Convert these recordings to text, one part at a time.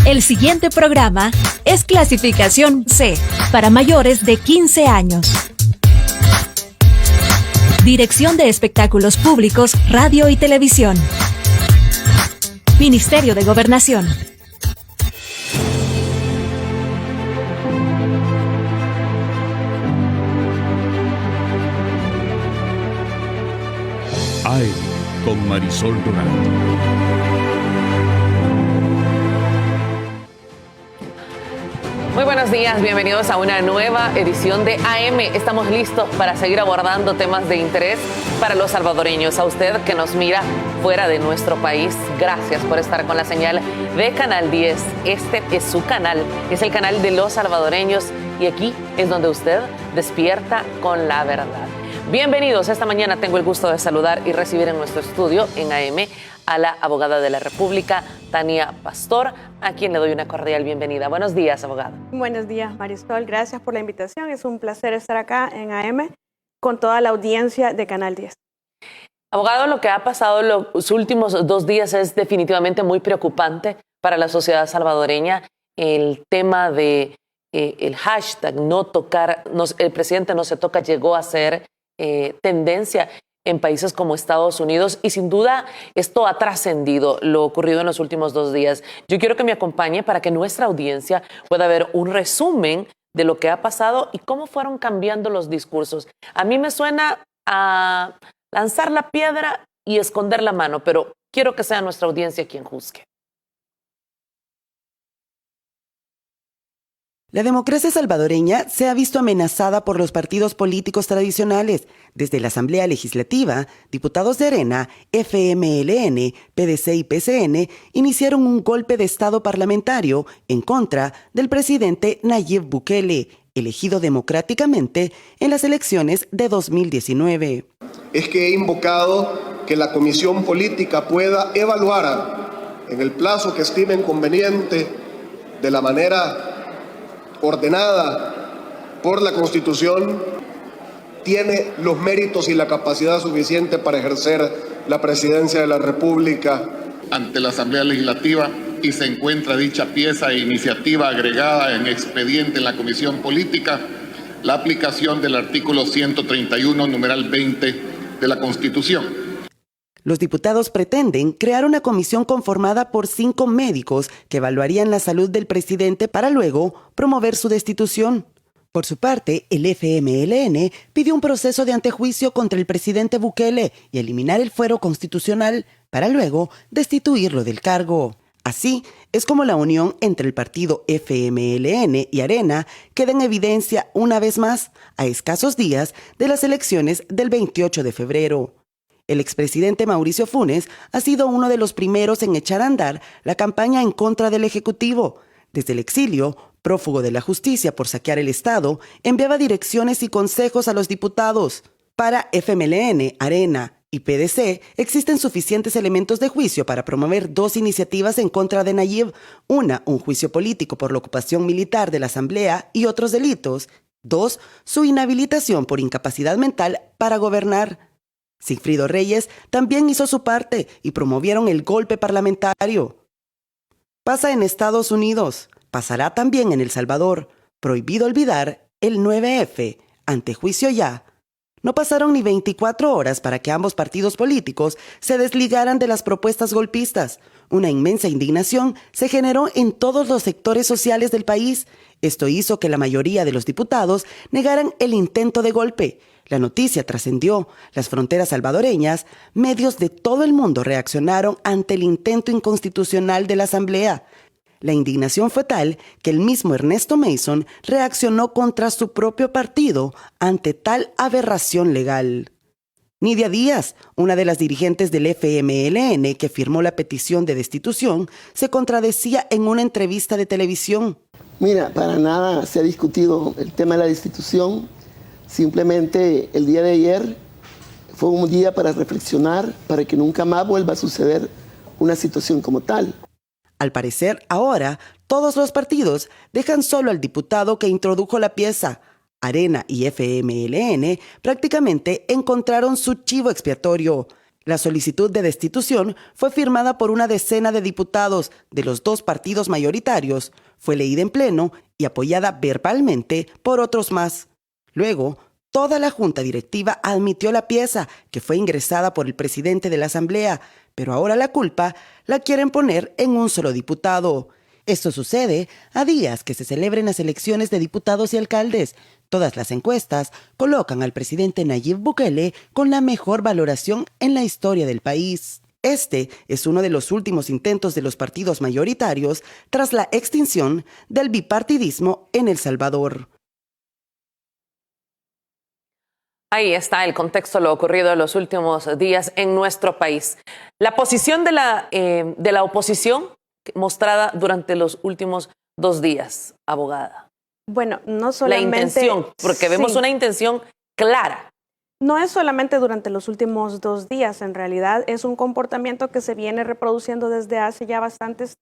El siguiente programa es clasificación C, para mayores de 15 años. Dirección de Espectáculos Públicos, Radio y Televisión. Ministerio de Gobernación. AM con Marisol Dorado. Muy buenos días, bienvenidos a una nueva edición de AM. Estamos listos para seguir abordando temas de interés para los salvadoreños. A usted que nos mira fuera de nuestro país, gracias por estar con la señal de Canal 10. Este es su canal, es el canal de los salvadoreños y aquí es donde usted despierta con la verdad. Bienvenidos, esta mañana tengo el gusto de saludar y recibir en nuestro estudio en AM a la abogada de la República, Tania Pastor, a quien le doy una cordial bienvenida. Buenos días, abogada. Buenos días, Marisol. Gracias por la invitación. Es un placer estar acá en AM con toda la audiencia de Canal 10. Abogado, lo que ha pasado los últimos 2 días es definitivamente muy preocupante para la sociedad salvadoreña. El tema de el hashtag no tocar, el presidente no se toca llegó a ser tendencia en países como Estados Unidos y sin duda esto ha trascendido lo ocurrido en los últimos 2 días. Yo quiero que me acompañe para que nuestra audiencia pueda ver un resumen de lo que ha pasado y cómo fueron cambiando los discursos. A mí me suena a lanzar la piedra y esconder la mano, pero quiero que sea nuestra audiencia quien juzgue. La democracia salvadoreña se ha visto amenazada por los partidos políticos tradicionales. Desde la Asamblea Legislativa, diputados de Arena, FMLN, PDC y PCN iniciaron un golpe de Estado parlamentario en contra del presidente Nayib Bukele, elegido democráticamente en las elecciones de 2019. Es que he invocado que la Comisión Política pueda evaluar en el plazo que estimen conveniente, de la manera ordenada por la Constitución, tiene los méritos y la capacidad suficiente para ejercer la presidencia de la República ante la Asamblea Legislativa y se encuentra dicha pieza e iniciativa agregada en expediente en la Comisión Política, la aplicación del artículo 131, numeral 20 de la Constitución. Los diputados pretenden crear una comisión conformada por 5 médicos que evaluarían la salud del presidente para luego promover su destitución. Por su parte, el FMLN pidió un proceso de antejuicio contra el presidente Bukele y eliminar el fuero constitucional para luego destituirlo del cargo. Así es como la unión entre el partido FMLN y Arena queda en evidencia una vez más a escasos días de las elecciones del 28 de febrero. El expresidente Mauricio Funes ha sido uno de los primeros en echar a andar la campaña en contra del Ejecutivo. Desde el exilio, prófugo de la justicia por saquear el Estado, enviaba direcciones y consejos a los diputados. Para FMLN, Arena y PDC existen suficientes elementos de juicio para promover 2 iniciativas en contra de Nayib. Un juicio político por la ocupación militar de la Asamblea y otros delitos. 2, su inhabilitación por incapacidad mental para gobernar. Sigfrido Reyes también hizo su parte y promovieron el golpe parlamentario. Pasa en Estados Unidos, pasará también en El Salvador. Prohibido olvidar el 9F, antejuicio ya. No pasaron ni 24 horas para que ambos partidos políticos se desligaran de las propuestas golpistas. Una inmensa indignación se generó en todos los sectores sociales del país. Esto hizo que la mayoría de los diputados negaran el intento de golpe. La noticia trascendió las fronteras salvadoreñas. Medios de todo el mundo reaccionaron ante el intento inconstitucional de la Asamblea. La indignación fue tal que el mismo Ernesto Mason reaccionó contra su propio partido ante tal aberración legal. Nidia Díaz, una de las dirigentes del FMLN que firmó la petición de destitución, se contradecía en una entrevista de televisión. Mira, para nada se ha discutido el tema de la destitución. Simplemente el día de ayer fue un día para reflexionar, para que nunca más vuelva a suceder una situación como tal. Al parecer, ahora, todos los partidos dejan solo al diputado que introdujo la pieza. Arena y FMLN prácticamente encontraron su chivo expiatorio. La solicitud de destitución fue firmada por una decena de diputados de los dos partidos mayoritarios, fue leída en pleno y apoyada verbalmente por otros más. Luego, toda la junta directiva admitió la pieza, que fue ingresada por el presidente de la Asamblea, pero ahora la culpa la quieren poner en un solo diputado. Esto sucede a días que se celebren las elecciones de diputados y alcaldes. Todas las encuestas colocan al presidente Nayib Bukele con la mejor valoración en la historia del país. Este es uno de los últimos intentos de los partidos mayoritarios tras la extinción del bipartidismo en El Salvador. Ahí está el contexto de lo ocurrido en los últimos días en nuestro país. La posición de la oposición mostrada durante los últimos 2 días, abogada. Bueno, no solamente... La intención, porque vemos una intención clara. No es solamente durante los últimos 2 días, en realidad es un comportamiento que se viene reproduciendo desde hace ya bastantes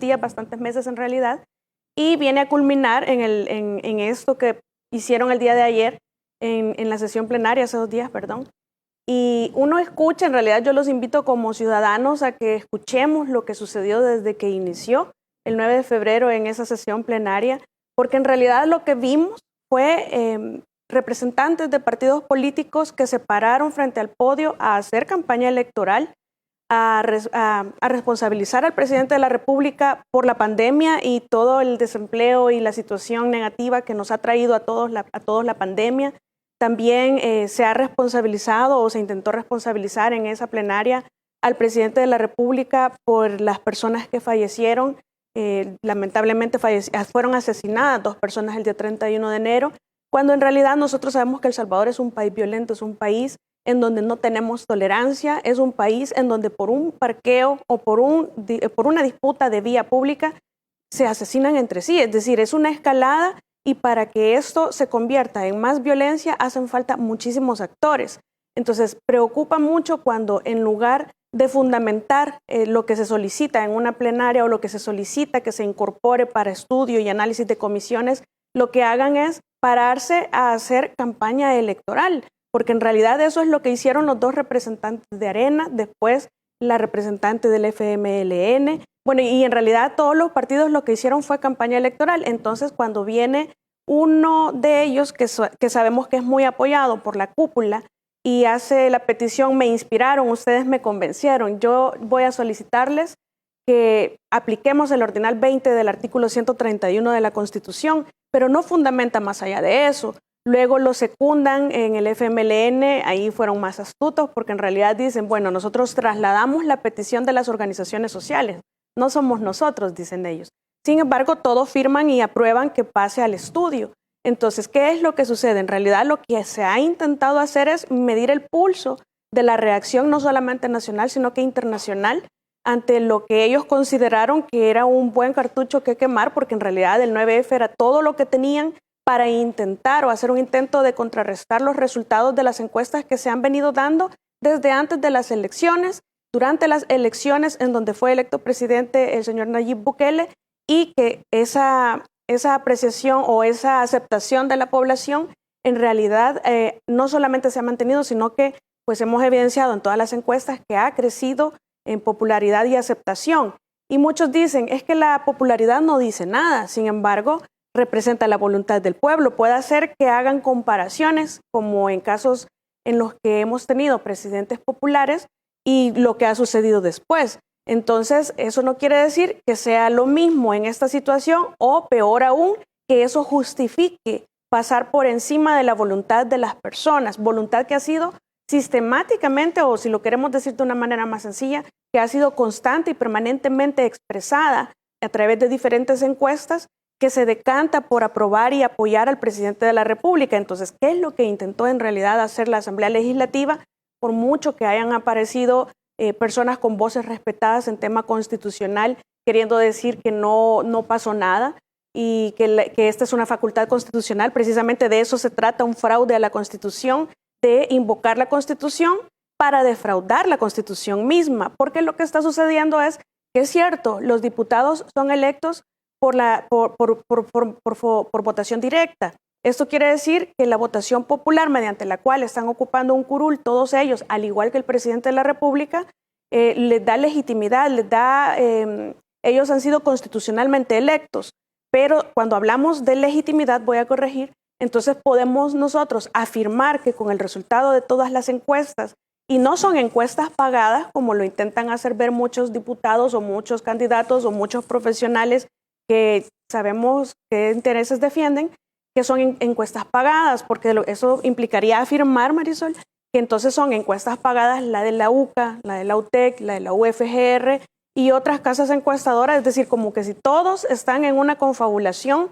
días, bastantes meses en realidad, y viene a culminar en esto que hicieron el día de ayer, en la sesión plenaria, hace 2 días, perdón. Y uno escucha, en realidad yo los invito como ciudadanos a que escuchemos lo que sucedió desde que inició el 9 de febrero en esa sesión plenaria, porque en realidad lo que vimos fue representantes de partidos políticos que se pararon frente al podio a hacer campaña electoral, a responsabilizar al presidente de la República por la pandemia y todo el desempleo y la situación negativa que nos ha traído a todos la pandemia. También se ha responsabilizado o se intentó responsabilizar en esa plenaria al presidente de la República por las personas que fallecieron. Lamentablemente fueron asesinadas 2 personas el día 31 de enero, cuando en realidad nosotros sabemos que El Salvador es un país violento, es un país en donde no tenemos tolerancia, es un país en donde por un parqueo o por una disputa de vía pública se asesinan entre sí. Es decir, es una escalada y para que esto se convierta en más violencia hacen falta muchísimos actores. Entonces, preocupa mucho cuando en lugar de fundamentar lo que se solicita en una plenaria o lo que se solicita que se incorpore para estudio y análisis de comisiones, lo que hagan es pararse a hacer campaña electoral, porque en realidad eso es lo que hicieron los 2 representantes de Arena, después la representante del FMLN, bueno, y en realidad todos los partidos lo que hicieron fue campaña electoral. Entonces, cuando viene uno de ellos, que sabemos que es muy apoyado por la cúpula, y hace la petición, me inspiraron, ustedes me convencieron, yo voy a solicitarles que apliquemos el ordinal 20 del artículo 131 de la Constitución, pero no fundamenta más allá de eso. Luego lo secundan en el FMLN, ahí fueron más astutos porque en realidad dicen, bueno, nosotros trasladamos la petición de las organizaciones sociales, no somos nosotros, dicen ellos. Sin embargo, todos firman y aprueban que pase al estudio. Entonces, ¿qué es lo que sucede? En realidad lo que se ha intentado hacer es medir el pulso de la reacción no solamente nacional, sino que internacional, ante lo que ellos consideraron que era un buen cartucho que quemar, porque en realidad el 9F era todo lo que tenían para intentar o hacer un intento de contrarrestar los resultados de las encuestas que se han venido dando desde antes de las elecciones, durante las elecciones en donde fue electo presidente el señor Nayib Bukele, y que esa apreciación o esa aceptación de la población en realidad no solamente se ha mantenido, sino que pues hemos evidenciado en todas las encuestas que ha crecido en popularidad y aceptación. Y muchos dicen, es que la popularidad no dice nada, sin embargo, representa la voluntad del pueblo. Puede hacer que hagan comparaciones, como en casos en los que hemos tenido presidentes populares y lo que ha sucedido después. Entonces, eso no quiere decir que sea lo mismo en esta situación o peor aún, que eso justifique pasar por encima de la voluntad de las personas, voluntad que ha sido sistemáticamente, o si lo queremos decir de una manera más sencilla, que ha sido constante y permanentemente expresada a través de diferentes encuestas, que se decanta por aprobar y apoyar al presidente de la República. Entonces, ¿qué es lo que intentó en realidad hacer la Asamblea Legislativa? Por mucho que hayan aparecido personas con voces respetadas en tema constitucional, queriendo decir que no pasó nada y que esta es una facultad constitucional, precisamente de eso se trata, un fraude a la Constitución, de invocar la Constitución para defraudar la Constitución misma, porque lo que está sucediendo es que es cierto, los diputados son electos por votación directa. Esto quiere decir que la votación popular mediante la cual están ocupando un curul, todos ellos, al igual que el presidente de la República, les da legitimidad, ellos han sido constitucionalmente electos, pero cuando hablamos de legitimidad, voy a corregir, entonces podemos nosotros afirmar que con el resultado de todas las encuestas, y no son encuestas pagadas como lo intentan hacer ver muchos diputados o muchos candidatos o muchos profesionales que sabemos qué intereses defienden, que son encuestas pagadas, porque eso implicaría afirmar, Marisol, que entonces son encuestas pagadas la de la UCA, la de la UTEC, la de la UFGR y otras casas encuestadoras, es decir, como que si todos están en una confabulación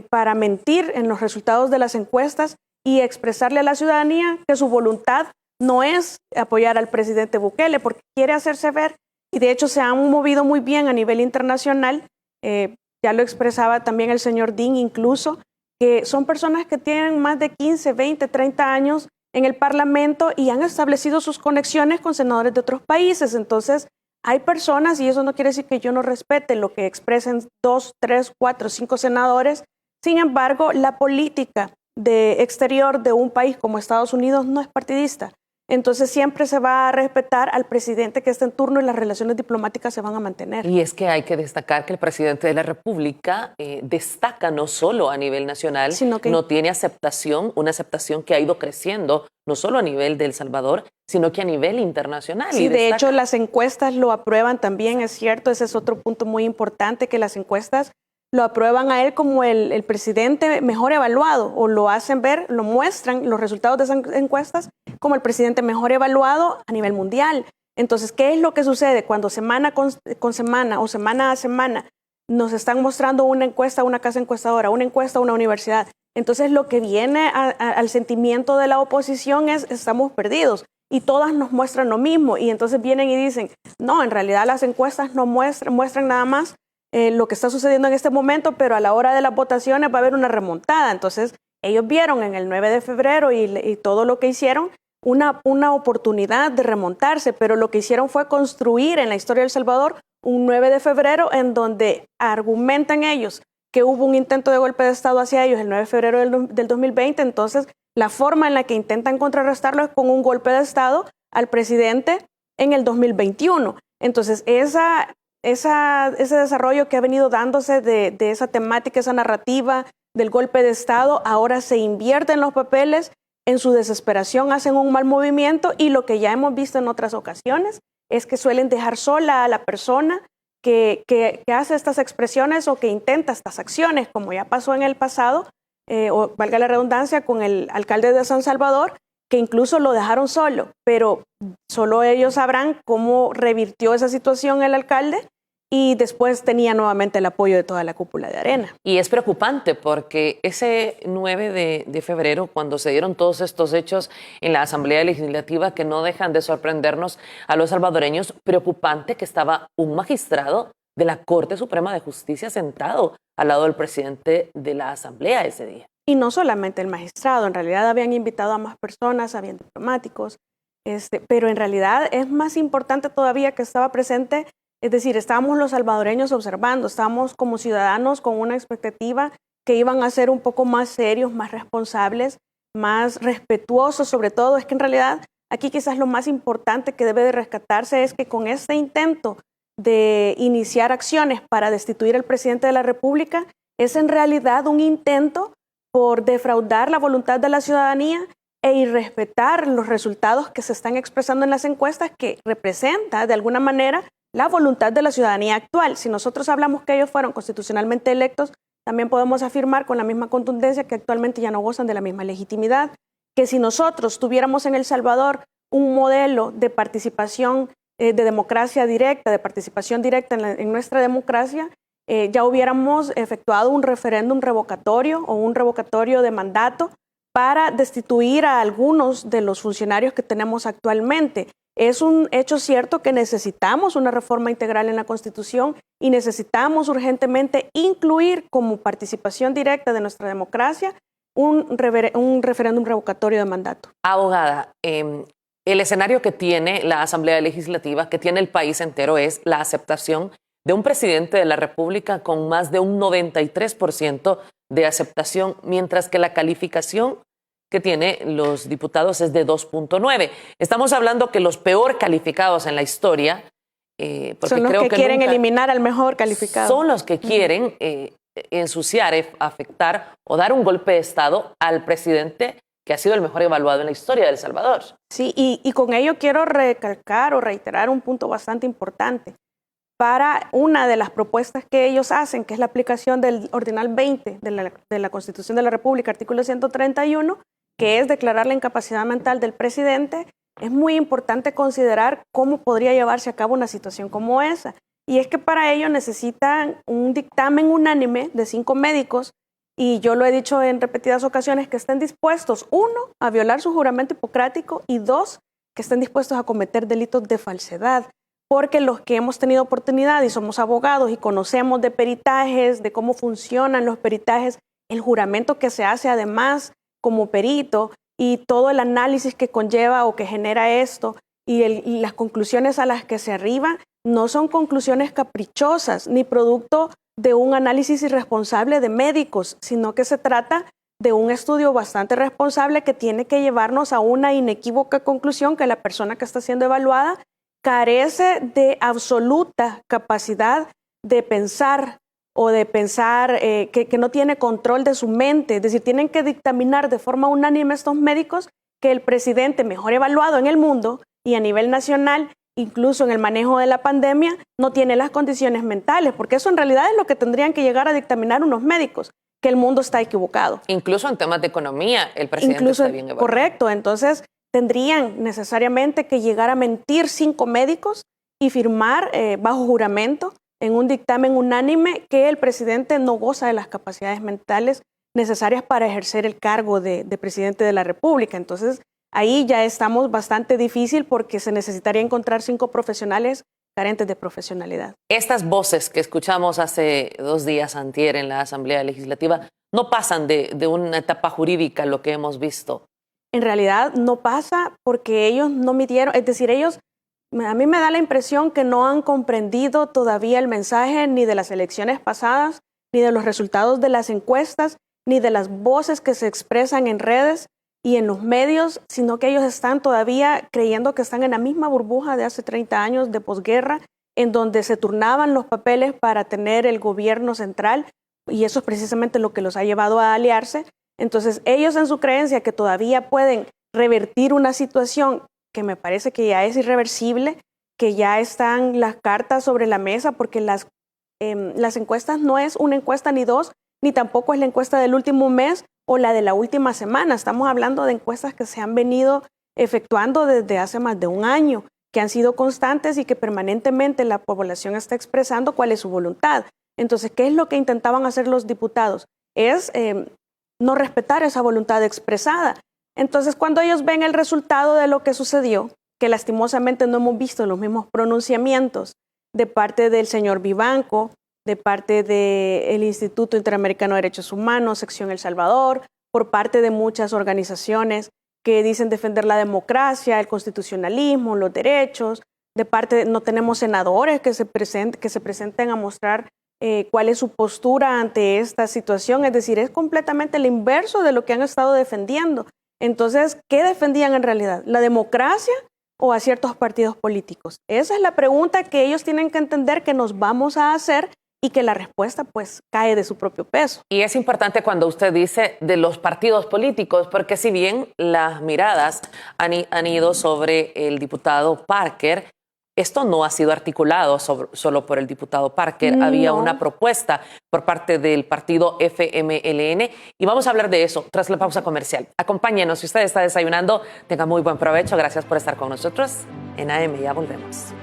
para mentir en los resultados de las encuestas y expresarle a la ciudadanía que su voluntad no es apoyar al presidente Bukele, porque quiere hacerse ver, y de hecho se han movido muy bien a nivel internacional, ya lo expresaba también el señor Dean incluso, que son personas que tienen más de 15, 20, 30 años en el Parlamento y han establecido sus conexiones con senadores de otros países. Entonces, hay personas, y eso no quiere decir que yo no respete lo que expresen 2, 3, 4, 5 senadores. Sin embargo, la política de exterior de un país como Estados Unidos no es partidista. Entonces siempre se va a respetar al presidente que está en turno y las relaciones diplomáticas se van a mantener. Y es que hay que destacar que el presidente de la República destaca no solo a nivel nacional, sino que no tiene aceptación, una aceptación que ha ido creciendo, no solo a nivel de El Salvador, sino que a nivel internacional. Sí, de hecho las encuestas lo aprueban también, es cierto, ese es otro punto muy importante, que las encuestas lo aprueban a él como el presidente mejor evaluado, o lo hacen ver, lo muestran los resultados de esas encuestas como el presidente mejor evaluado a nivel mundial. Entonces, ¿qué es lo que sucede cuando semana con semana o semana a semana nos están mostrando una encuesta, una casa encuestadora, una encuesta, una universidad? Entonces, lo que viene al sentimiento de la oposición es estamos perdidos y todas nos muestran lo mismo. Y entonces vienen y dicen, no, en realidad las encuestas no muestran nada más lo que está sucediendo en este momento, pero a la hora de las votaciones va a haber una remontada. Entonces, ellos vieron en el 9 de febrero y todo lo que hicieron una oportunidad de remontarse, pero lo que hicieron fue construir en la historia de El Salvador un 9 de febrero en donde argumentan ellos que hubo un intento de golpe de Estado hacia ellos el 9 de febrero del 2020. Entonces, la forma en la que intentan contrarrestarlo es con un golpe de Estado al presidente en el 2021. Entonces, ese desarrollo que ha venido dándose de esa temática, esa narrativa del golpe de Estado, ahora se invierte en los papeles, en su desesperación hacen un mal movimiento y lo que ya hemos visto en otras ocasiones es que suelen dejar sola a la persona que hace estas expresiones o que intenta estas acciones, como ya pasó en el pasado, o valga la redundancia, con el alcalde de San Salvador, que incluso lo dejaron solo, pero solo ellos sabrán cómo revirtió esa situación el alcalde y después tenía nuevamente el apoyo de toda la cúpula de Arena. Y es preocupante porque ese 9 de febrero, cuando se dieron todos estos hechos en la Asamblea Legislativa que no dejan de sorprendernos a los salvadoreños, preocupante que estaba un magistrado de la Corte Suprema de Justicia sentado al lado del presidente de la Asamblea ese día. Y no solamente el magistrado, en realidad habían invitado a más personas, habían diplomáticos, pero en realidad es más importante todavía que estaba presente. Es decir, estábamos los salvadoreños observando, estábamos como ciudadanos con una expectativa que iban a ser un poco más serios, más responsables, más respetuosos sobre todo. Es que en realidad aquí quizás lo más importante que debe de rescatarse es que con este intento de iniciar acciones para destituir al presidente de la República es en realidad un intento por defraudar la voluntad de la ciudadanía e irrespetar los resultados que se están expresando en las encuestas, que representa de alguna manera la voluntad de la ciudadanía actual. Si nosotros hablamos que ellos fueron constitucionalmente electos, también podemos afirmar con la misma contundencia que actualmente ya no gozan de la misma legitimidad, que si nosotros tuviéramos en El Salvador un modelo de participación, de democracia directa, de participación directa en nuestra democracia, ya hubiéramos efectuado un referéndum revocatorio o un revocatorio de mandato para destituir a algunos de los funcionarios que tenemos actualmente. Es un hecho cierto que necesitamos una reforma integral en la Constitución y necesitamos urgentemente incluir como participación directa de nuestra democracia un referéndum revocatorio de mandato. Abogada, el escenario que tiene la Asamblea Legislativa, que tiene el país entero, es la aceptación de un presidente de la República con más de un 93% de aceptación, mientras que la calificación que tiene los diputados es de 2.9. Estamos hablando que los peor calificados en la historia, porque son los creo que quieren eliminar al mejor calificado. Son los que quieren ensuciar, afectar o dar un golpe de Estado al presidente que ha sido el mejor evaluado en la historia de El Salvador. Sí, y con ello quiero recalcar o reiterar un punto bastante importante. Para una de las propuestas que ellos hacen, que es la aplicación del Ordinal 20 de la Constitución de la República, artículo 131, que es declarar la incapacidad mental del presidente, es muy importante considerar cómo podría llevarse a cabo una situación como esa. Y es que para ello necesitan un dictamen unánime de 5 médicos, y yo lo he dicho en repetidas ocasiones, que estén dispuestos, 1, a violar su juramento hipocrático, y 2, que estén dispuestos a cometer delitos de falsedad. Porque los que hemos tenido oportunidad y somos abogados y conocemos de peritajes, de cómo funcionan los peritajes, el juramento que se hace además como perito y todo el análisis que conlleva o que genera esto y las conclusiones a las que se arriba no son conclusiones caprichosas ni producto de un análisis irresponsable de médicos, sino que se trata de un estudio bastante responsable que tiene que llevarnos a una inequívoca conclusión que la persona que está siendo evaluada carece de absoluta capacidad de pensar o de pensar que no tiene control de su mente. Es decir, tienen que dictaminar de forma unánime estos médicos que el presidente mejor evaluado en el mundo y a nivel nacional, incluso en el manejo de la pandemia, no tiene las condiciones mentales, porque eso en realidad es lo que tendrían que llegar a dictaminar unos médicos, que el mundo está equivocado. Incluso en temas de economía, el presidente está bien evaluado. Correcto, entonces tendrían necesariamente que llegar a mentir 5 médicos y firmar bajo juramento en un dictamen unánime que el presidente no goza de las capacidades mentales necesarias para ejercer el cargo de presidente de la República. Entonces, ahí ya estamos bastante difícil porque se necesitaría encontrar 5 profesionales carentes de profesionalidad. Estas voces que escuchamos hace 2 días antier en la Asamblea Legislativa no pasan de una etapa jurídica, lo que hemos visto. En realidad no pasa porque ellos no midieron, es decir, ellos, a mí me da la impresión que no han comprendido todavía el mensaje ni de las elecciones pasadas, ni de los resultados de las encuestas, ni de las voces que se expresan en redes y en los medios, sino que ellos están todavía creyendo que están en la misma burbuja de hace 30 años de posguerra, en donde se turnaban los papeles para tener el gobierno central, y eso es precisamente lo que los ha llevado a aliarse. Entonces, ellos en su creencia que todavía pueden revertir una situación que me parece que ya es irreversible, que ya están las cartas sobre la mesa, porque las encuestas no es una encuesta ni 2, ni tampoco es la encuesta del último mes o la de la última semana. Estamos hablando de encuestas que se han venido efectuando desde hace más de un año, que han sido constantes y que permanentemente la población está expresando cuál es su voluntad. Entonces, ¿qué es lo que intentaban hacer los diputados? Es no respetar esa voluntad expresada. Entonces, cuando ellos ven el resultado de lo que sucedió, que lastimosamente no hemos visto los mismos pronunciamientos de parte del señor Vivanco, de parte del Instituto Interamericano de Derechos Humanos, sección El Salvador, por parte de muchas organizaciones que dicen defender la democracia, el constitucionalismo, los derechos, de parte no tenemos senadores que se presenten a mostrar cuál es su postura ante esta situación, es decir, es completamente el inverso de lo que han estado defendiendo. Entonces, ¿qué defendían en realidad? ¿La democracia o a ciertos partidos políticos? Esa es la pregunta que ellos tienen que entender que nos vamos a hacer y que la respuesta pues cae de su propio peso. Y es importante cuando usted dice de los partidos políticos, porque si bien las miradas han ido sobre el diputado Parker, esto no ha sido articulado solo por el diputado Parker. No. Había una propuesta por parte del partido FMLN y vamos a hablar de eso tras la pausa comercial. Acompáñenos, si usted está desayunando, tenga muy buen provecho. Gracias por estar con nosotros en AM. Ya volvemos.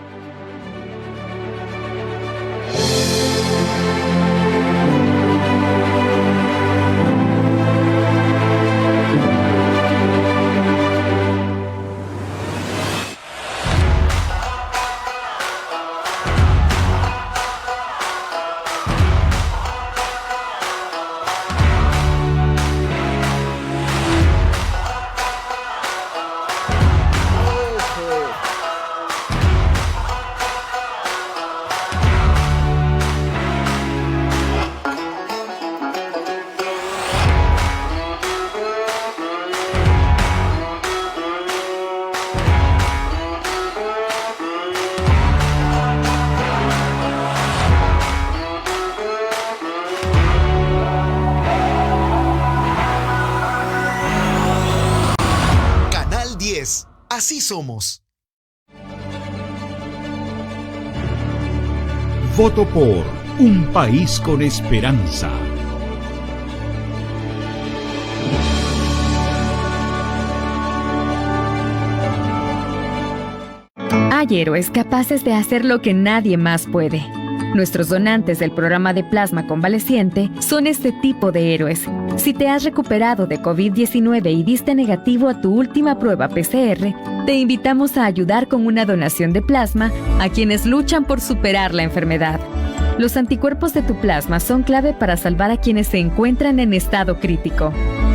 Así somos. Voto por un país con esperanza. Hay héroes capaces de hacer lo que nadie más puede. Nuestros donantes del programa de plasma convaleciente son este tipo de héroes. Si te has recuperado de COVID-19 y diste negativo a tu última prueba PCR, te invitamos a ayudar con una donación de plasma a quienes luchan por superar la enfermedad. Los anticuerpos de tu plasma son clave para salvar a quienes se encuentran en estado crítico.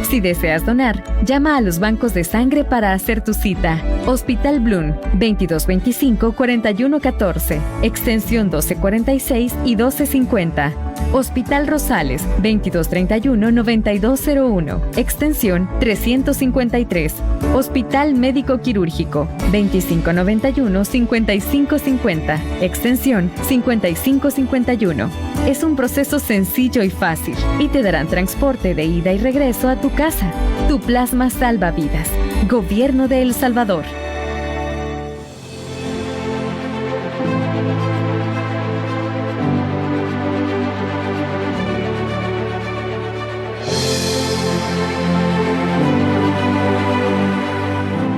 Si deseas donar, llama a los bancos de sangre para hacer tu cita. Hospital Bloom, 2225-4114, extensión 1246 y 1250. Hospital Rosales, 2231-9201, extensión 353. Hospital Médico Quirúrgico, 2591-5550, extensión 5551. Es un proceso sencillo y fácil y te darán transporte de ida y regreso a tu casa. Tu plasma salva vidas. Gobierno de El Salvador.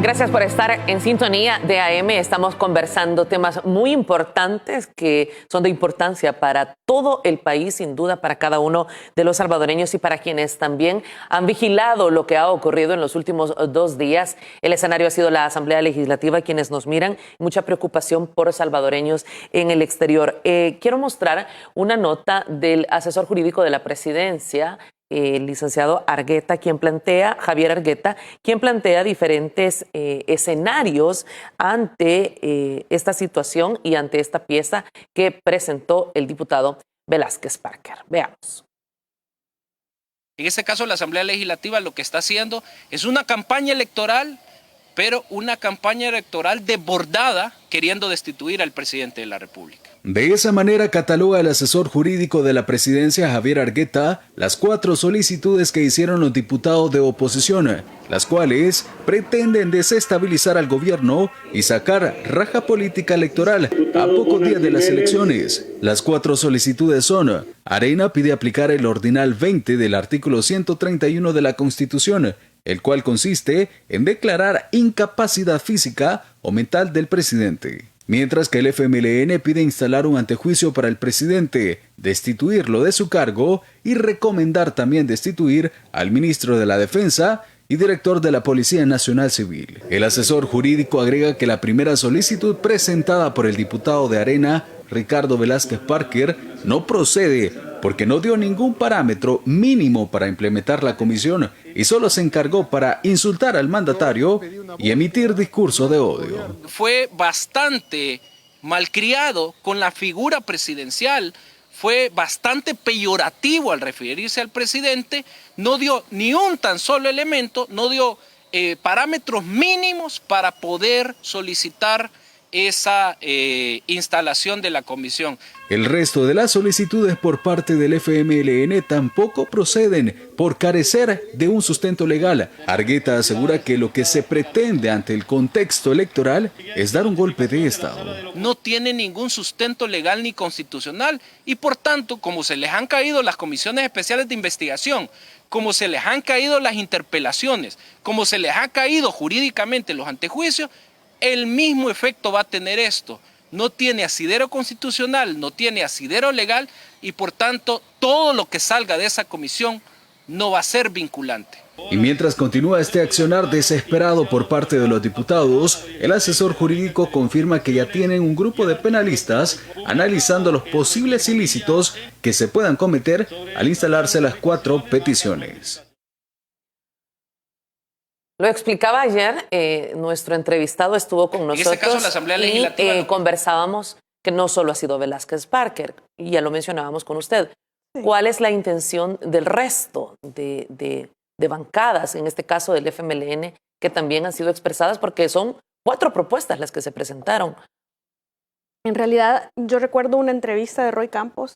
Gracias por estar en sintonía de AM. Estamos conversando temas muy importantes que son de importancia para todo el país, sin duda para cada uno de los salvadoreños y para quienes también han vigilado lo que ha ocurrido en los últimos 2 días. El escenario ha sido la Asamblea Legislativa, quienes nos miran, mucha preocupación por salvadoreños en el exterior. Quiero mostrar una nota del asesor jurídico de la presidencia, el licenciado Argueta, Javier Argueta, quien plantea diferentes escenarios ante esta situación y ante esta pieza que presentó el diputado Velázquez Parker. Veamos. En este caso, la Asamblea Legislativa lo que está haciendo es una campaña electoral, pero una campaña electoral desbordada, queriendo destituir al presidente de la República. De esa manera cataloga el asesor jurídico de la presidencia, Javier Argueta, las 4 solicitudes que hicieron los diputados de oposición, las cuales pretenden desestabilizar al gobierno y sacar raja política electoral a pocos días de las elecciones. Las 4 solicitudes son: Arena pide aplicar el ordinal 20 del artículo 131 de la Constitución, el cual consiste en declarar incapacidad física o mental del presidente. Mientras que el FMLN pide instalar un antejuicio para el presidente, destituirlo de su cargo y recomendar también destituir al ministro de la Defensa y director de la Policía Nacional Civil. El asesor jurídico agrega que la primera solicitud presentada por el diputado de Arena, Ricardo Velázquez Parker, no procede porque no dio ningún parámetro mínimo para implementar la comisión y solo se encargó para insultar al mandatario y emitir discurso de odio. Fue bastante malcriado con la figura presidencial, fue bastante peyorativo al referirse al presidente, no dio ni un tan solo elemento, no dio parámetros mínimos para poder solicitar esa instalación de la comisión. El resto de las solicitudes por parte del FMLN tampoco proceden por carecer de un sustento legal. Argueta asegura que lo que se pretende ante el contexto electoral es dar un golpe de Estado. No tiene ningún sustento legal ni constitucional y por tanto, como se les han caído las comisiones especiales de investigación, como se les han caído las interpelaciones, como se les ha caído jurídicamente los antejuicios, el mismo efecto va a tener esto. No tiene asidero constitucional, no tiene asidero legal y por tanto todo lo que salga de esa comisión no va a ser vinculante. Y mientras continúa este accionar desesperado por parte de los diputados, el asesor jurídico confirma que ya tienen un grupo de penalistas analizando los posibles ilícitos que se puedan cometer al instalarse las 4 peticiones. Lo explicaba ayer, nuestro entrevistado estuvo con nosotros. En este caso, la Asamblea Legislativa. Y conversábamos que no solo ha sido Velázquez Parker, y ya lo mencionábamos con usted. Sí. ¿Cuál es la intención del resto de bancadas, en este caso del FMLN, que también han sido expresadas? Porque son 4 propuestas las que se presentaron. En realidad, yo recuerdo una entrevista de Roy Campos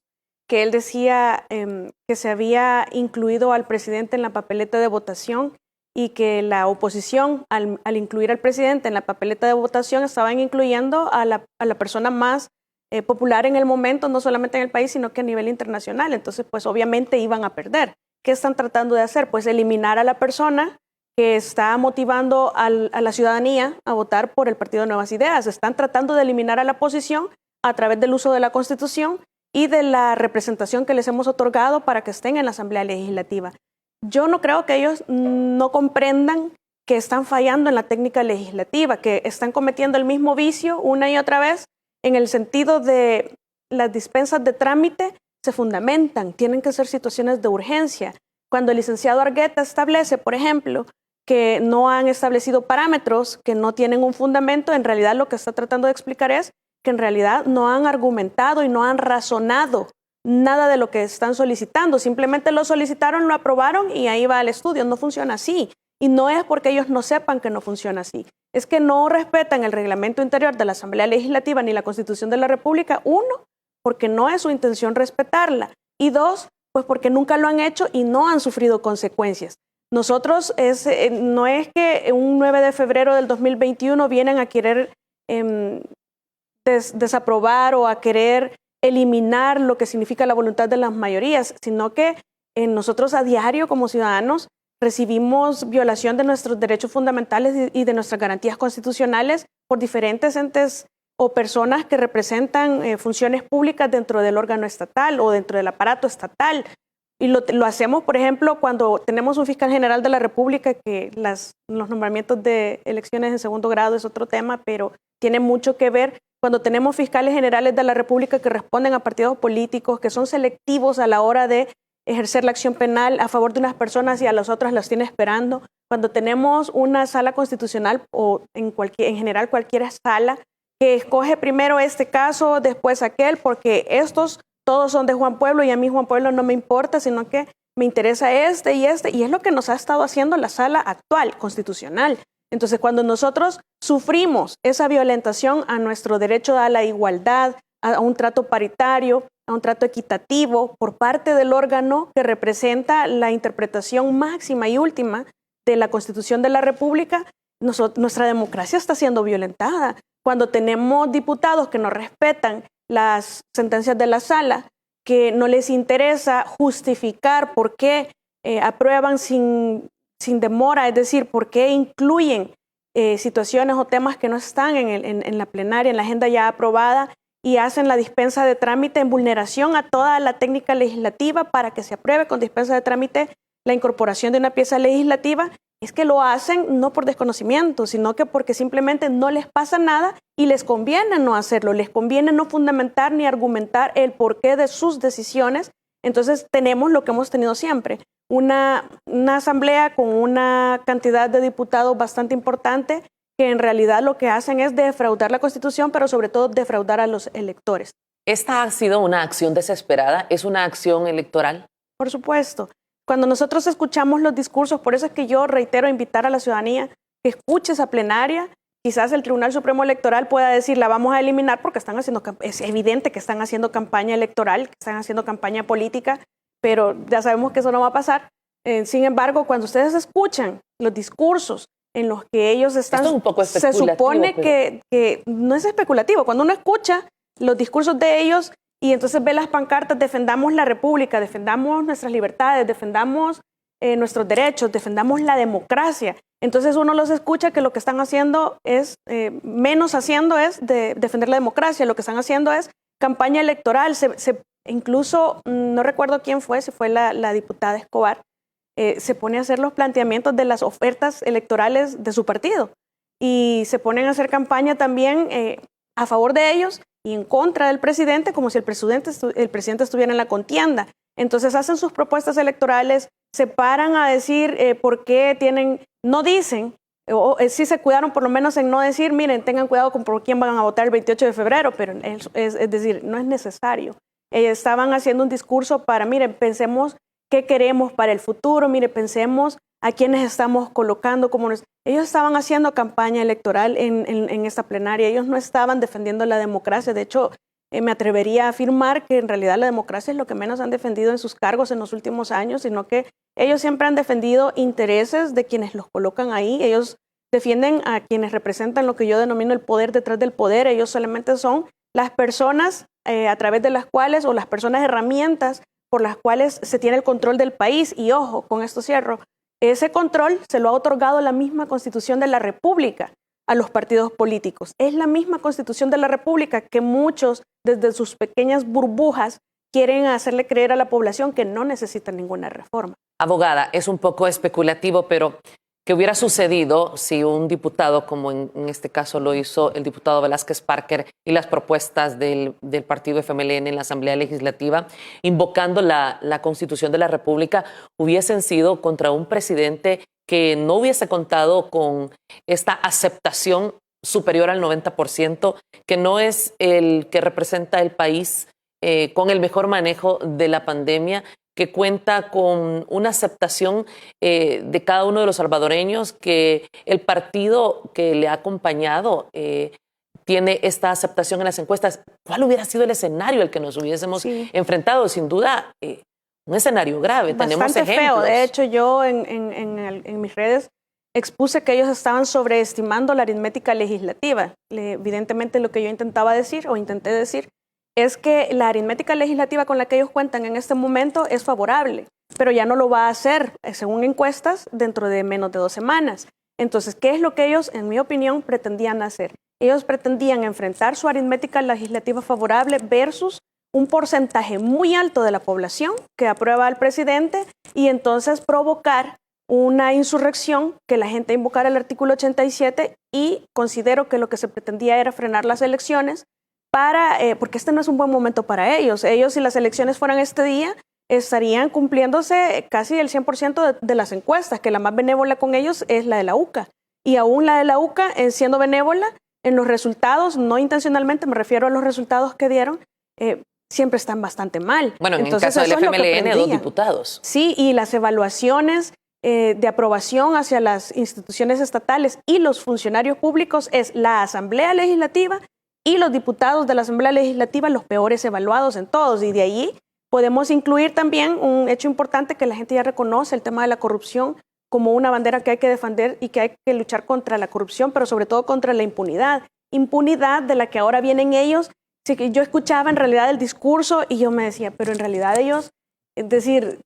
que él decía que se había incluido al presidente en la papeleta de votación y que la oposición, al incluir al presidente en la papeleta de votación, estaban incluyendo a la persona más popular en el momento, no solamente en el país, sino que a nivel internacional. Entonces, pues obviamente iban a perder. ¿Qué están tratando de hacer? Pues eliminar a la persona que está motivando a la ciudadanía a votar por el Partido de Nuevas Ideas. Están tratando de eliminar a la oposición a través del uso de la Constitución y de la representación que les hemos otorgado para que estén en la Asamblea Legislativa. Yo no creo que ellos no comprendan que están fallando en la técnica legislativa, que están cometiendo el mismo vicio una y otra vez, en el sentido de las dispensas de trámite se fundamentan, tienen que ser situaciones de urgencia. Cuando el licenciado Argueta establece, por ejemplo, que no han establecido parámetros, que no tienen un fundamento, en realidad lo que está tratando de explicar es que en realidad no han argumentado y no han razonado nada de lo que están solicitando. Simplemente lo solicitaron, lo aprobaron y ahí va el estudio. No funciona así. Y no es porque ellos no sepan que no funciona así. Es que no respetan el reglamento interior de la Asamblea Legislativa ni la Constitución de la República. Uno, porque no es su intención respetarla. Y dos, pues porque nunca lo han hecho y no han sufrido consecuencias. Nosotros no es que un 9 de febrero del 2021 vienen a querer desaprobar o a querer eliminar lo que significa la voluntad de las mayorías, sino que nosotros a diario como ciudadanos recibimos violación de nuestros derechos fundamentales y de nuestras garantías constitucionales por diferentes entes o personas que representan funciones públicas dentro del órgano estatal o dentro del aparato estatal. Y lo hacemos, por ejemplo, cuando tenemos un fiscal general de la República, que los nombramientos de elecciones en segundo grado es otro tema, pero tiene mucho que ver cuando tenemos fiscales generales de la República que responden a partidos políticos, que son selectivos a la hora de ejercer la acción penal a favor de unas personas y a las otras las tiene esperando. Cuando tenemos una sala constitucional o en general cualquier sala que escoge primero este caso, después aquel, porque estos todos son de Juan Pueblo y a mí Juan Pueblo no me importa, sino que me interesa este, y es lo que nos ha estado haciendo la sala actual constitucional. Entonces, cuando nosotros sufrimos esa violentación a nuestro derecho a la igualdad, a un trato paritario, a un trato equitativo por parte del órgano que representa la interpretación máxima y última de la Constitución de la República, nuestra democracia está siendo violentada. Cuando tenemos diputados que no respetan las sentencias de la sala, que no les interesa justificar por qué aprueban sin demora, es decir, por qué incluyen situaciones o temas que no están en la plenaria, en la agenda ya aprobada, y hacen la dispensa de trámite en vulneración a toda la técnica legislativa para que se apruebe con dispensa de trámite la incorporación de una pieza legislativa. Es que lo hacen no por desconocimiento, sino que porque simplemente no les pasa nada y les conviene no hacerlo, les conviene no fundamentar ni argumentar el porqué de sus decisiones. Entonces tenemos lo que hemos tenido siempre, una asamblea con una cantidad de diputados bastante importante que en realidad lo que hacen es defraudar la Constitución, pero sobre todo defraudar a los electores. ¿Esta ha sido una acción desesperada? ¿Es una acción electoral? Por supuesto. Cuando nosotros escuchamos los discursos, por eso es que yo reitero invitar a la ciudadanía que escuche esa plenaria. Quizás el Tribunal Supremo Electoral pueda decir, la vamos a eliminar porque es evidente que están haciendo campaña electoral, que están haciendo campaña política, pero ya sabemos que eso no va a pasar. Sin embargo, cuando ustedes escuchan los discursos en los que ellos están, esto es un poco especulativo, se supone que no es especulativo. Cuando uno escucha los discursos de ellos y entonces ve las pancartas, defendamos la República, defendamos nuestras libertades, defendamos nuestros derechos, defendamos la democracia. Entonces uno los escucha que lo que están haciendo es, menos haciendo es de defender la democracia, lo que están haciendo es campaña electoral. Incluso, no recuerdo quién fue, si fue la diputada Escobar, se pone a hacer los planteamientos de las ofertas electorales de su partido y se ponen a hacer campaña también a favor de ellos y en contra del presidente, como si el presidente estuviera en la contienda. Entonces hacen sus propuestas electorales, se paran a decir por qué no dicen, o sí se cuidaron por lo menos en no decir, miren, tengan cuidado con por quién van a votar el 28 de febrero, pero es decir, no es necesario. Estaban haciendo un discurso para, miren, pensemos qué queremos para el futuro, miren, pensemos a quiénes estamos colocando. Ellos estaban haciendo campaña electoral en esta plenaria, ellos no estaban defendiendo la democracia. De hecho, me atrevería a afirmar que en realidad la democracia es lo que menos han defendido en sus cargos en los últimos años, sino que ellos siempre han defendido intereses de quienes los colocan ahí. Ellos defienden a quienes representan lo que yo denomino el poder detrás del poder. Ellos solamente son las personas a través de las cuales, o las personas herramientas por las cuales se tiene el control del país. Y ojo, con esto cierro, ese control se lo ha otorgado la misma Constitución de la República a los partidos políticos. Es la misma Constitución de la República que muchos, desde sus pequeñas burbujas, quieren hacerle creer a la población que no necesita ninguna reforma. Abogada, es un poco especulativo, pero ¿qué hubiera sucedido si un diputado, como en este caso lo hizo el diputado Velázquez Parker, y las propuestas del partido FMLN en la Asamblea Legislativa, invocando la Constitución de la República, hubiesen sido contra un presidente que no hubiese contado con esta aceptación superior al 90%, que no es el que representa el país con el mejor manejo de la pandemia, que cuenta con una aceptación de cada uno de los salvadoreños, que el partido que le ha acompañado tiene esta aceptación en las encuestas? ¿Cuál hubiera sido el escenario al que nos hubiésemos enfrentado? Sin duda, un escenario grave. Tenemos ejemplos. Feo. De hecho, yo en mis redes expuse que ellos estaban sobreestimando la aritmética legislativa. Evidentemente, lo que yo intentaba decir, o intenté decir, es que la aritmética legislativa con la que ellos cuentan en este momento es favorable, pero ya no lo va a hacer, según encuestas, dentro de menos de 2 semanas. Entonces, ¿qué es lo que ellos, en mi opinión, pretendían hacer? Ellos pretendían enfrentar su aritmética legislativa favorable versus un porcentaje muy alto de la población que aprueba al presidente, y entonces provocar una insurrección, que la gente invocara el artículo 87, y considero que lo que se pretendía era frenar las elecciones, porque este no es un buen momento para ellos. Ellos, si las elecciones fueran este día, estarían cumpliéndose casi el 100% de las encuestas, que la más benévola con ellos es la de la UCA. Y aún la de la UCA, siendo benévola, en los resultados, no intencionalmente, me refiero a los resultados que dieron, siempre están bastante mal. Bueno, entonces, en el caso del FMLN, 2 diputados. Sí, y las evaluaciones de aprobación hacia las instituciones estatales y los funcionarios públicos es la Asamblea Legislativa y los diputados de la Asamblea Legislativa los peores evaluados en todos. Y de ahí podemos incluir también un hecho importante que la gente ya reconoce, el tema de la corrupción, como una bandera que hay que defender y que hay que luchar contra la corrupción, pero sobre todo contra la impunidad. Impunidad de la que ahora vienen ellos. Sí, que yo escuchaba en realidad el discurso y yo me decía, pero en realidad ellos, es decir,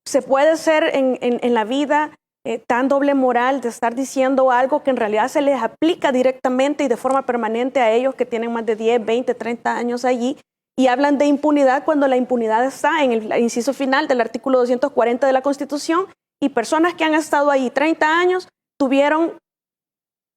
se puede ser en la vida tan doble moral de estar diciendo algo que en realidad se les aplica directamente y de forma permanente a ellos que tienen más de 10, 20, 30 años allí, y hablan de impunidad cuando la impunidad está en el inciso final del artículo 240 de la Constitución, y personas que han estado ahí 30 años tuvieron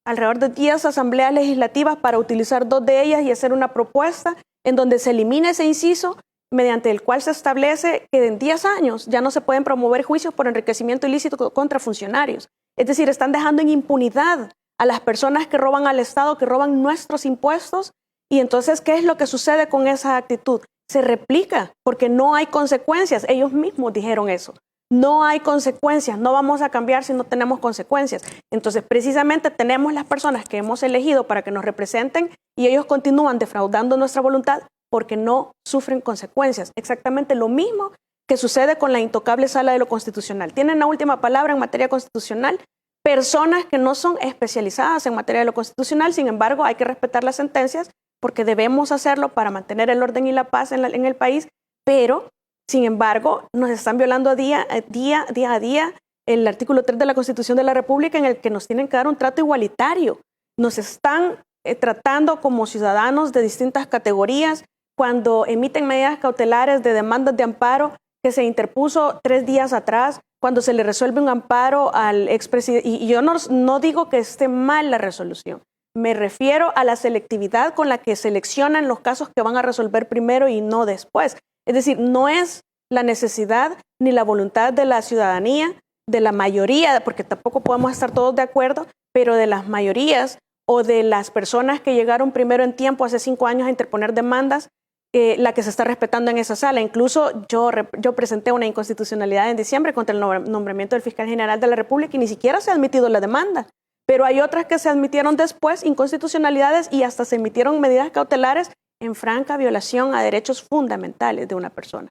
alrededor de 10 asambleas legislativas para utilizar 2 de ellas y hacer una propuesta en donde se elimina ese inciso, mediante el cual se establece que en 10 años ya no se pueden promover juicios por enriquecimiento ilícito contra funcionarios. Es decir, están dejando en impunidad a las personas que roban al Estado, que roban nuestros impuestos. Y entonces, ¿qué es lo que sucede con esa actitud? Se replica porque no hay consecuencias. Ellos mismos dijeron eso. No hay consecuencias, no vamos a cambiar si no tenemos consecuencias. Entonces, precisamente tenemos las personas que hemos elegido para que nos representen y ellos continúan defraudando nuestra voluntad porque no sufren consecuencias. Exactamente lo mismo que sucede con la intocable Sala de lo Constitucional. Tienen la última palabra en materia constitucional personas que no son especializadas en materia de lo constitucional. Sin embargo, hay que respetar las sentencias porque debemos hacerlo para mantener el orden y la paz en el país, pero sin embargo, nos están violando día a día el artículo 3 de la Constitución de la República, en el que nos tienen que dar un trato igualitario. Nos están tratando como ciudadanos de distintas categorías cuando emiten medidas cautelares de demandas de amparo que se interpuso 3 días atrás, cuando se le resuelve un amparo al expresidente. Y yo no digo que esté mal la resolución. Me refiero a la selectividad con la que seleccionan los casos que van a resolver primero y no después. Es decir, no es la necesidad ni la voluntad de la ciudadanía, de la mayoría, porque tampoco podemos estar todos de acuerdo, pero de las mayorías o de las personas que llegaron primero en tiempo hace 5 años a interponer demandas, la que se está respetando en esa sala. Incluso yo presenté una inconstitucionalidad en diciembre contra el nombramiento del fiscal general de la República y ni siquiera se ha admitido la demanda. Pero hay otras que se admitieron después, inconstitucionalidades, y hasta se emitieron medidas cautelares en franca violación a derechos fundamentales de una persona.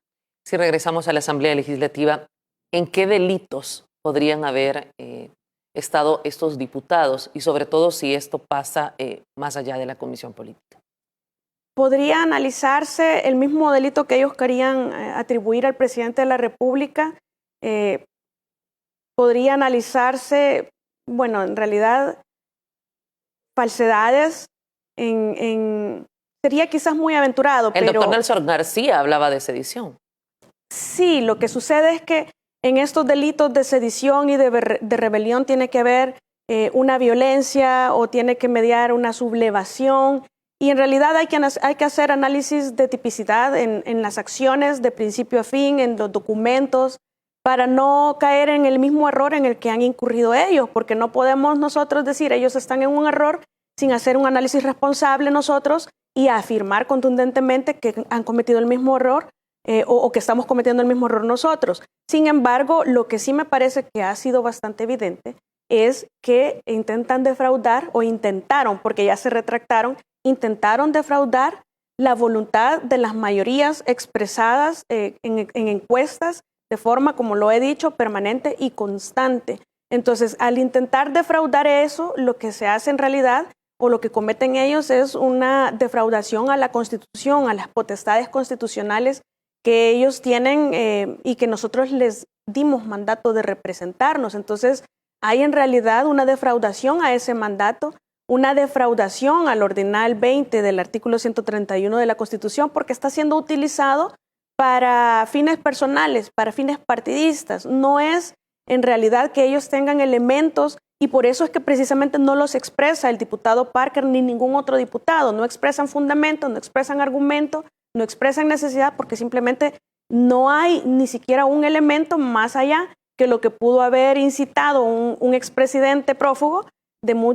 Si regresamos a la Asamblea Legislativa, ¿en qué delitos podrían haber estado estos diputados? Y sobre todo si esto pasa más allá de la Comisión Política. Podría analizarse el mismo delito que ellos querían atribuir al presidente de la República. Podría analizarse, bueno, en realidad, falsedades. Sería quizás muy aventurado. El pero doctor Nelson García hablaba de sedición. Sí, lo que sucede es que en estos delitos de sedición y de rebelión tiene que haber una violencia o tiene que mediar una sublevación. Y en realidad hay que hacer análisis de tipicidad en las acciones de principio a fin, en los documentos, para no caer en el mismo error en el que han incurrido ellos, porque no podemos nosotros decir ellos están en un error sin hacer un análisis responsable nosotros y afirmar contundentemente que han cometido el mismo error o que estamos cometiendo el mismo error nosotros. Sin embargo, lo que sí me parece que ha sido bastante evidente es que intentan defraudar o intentaron, porque ya se retractaron, intentaron defraudar la voluntad de las mayorías expresadas en encuestas de forma, como lo he dicho, permanente y constante. Entonces, al intentar defraudar eso, lo que se hace en realidad o lo que cometen ellos es una defraudación a la Constitución, a las potestades constitucionales que ellos tienen y que nosotros les dimos mandato de representarnos. Entonces, hay en realidad una defraudación a ese mandato, una defraudación al ordinal 20 del artículo 131 de la Constitución, porque está siendo utilizado para fines personales, para fines partidistas. No es en realidad que ellos tengan elementos, y por eso es que precisamente no los expresa el diputado Parker ni ningún otro diputado. No expresan fundamento, no expresan argumento, no expresan necesidad, porque simplemente no hay ni siquiera un elemento más allá que lo que pudo haber incitado un expresidente prófugo,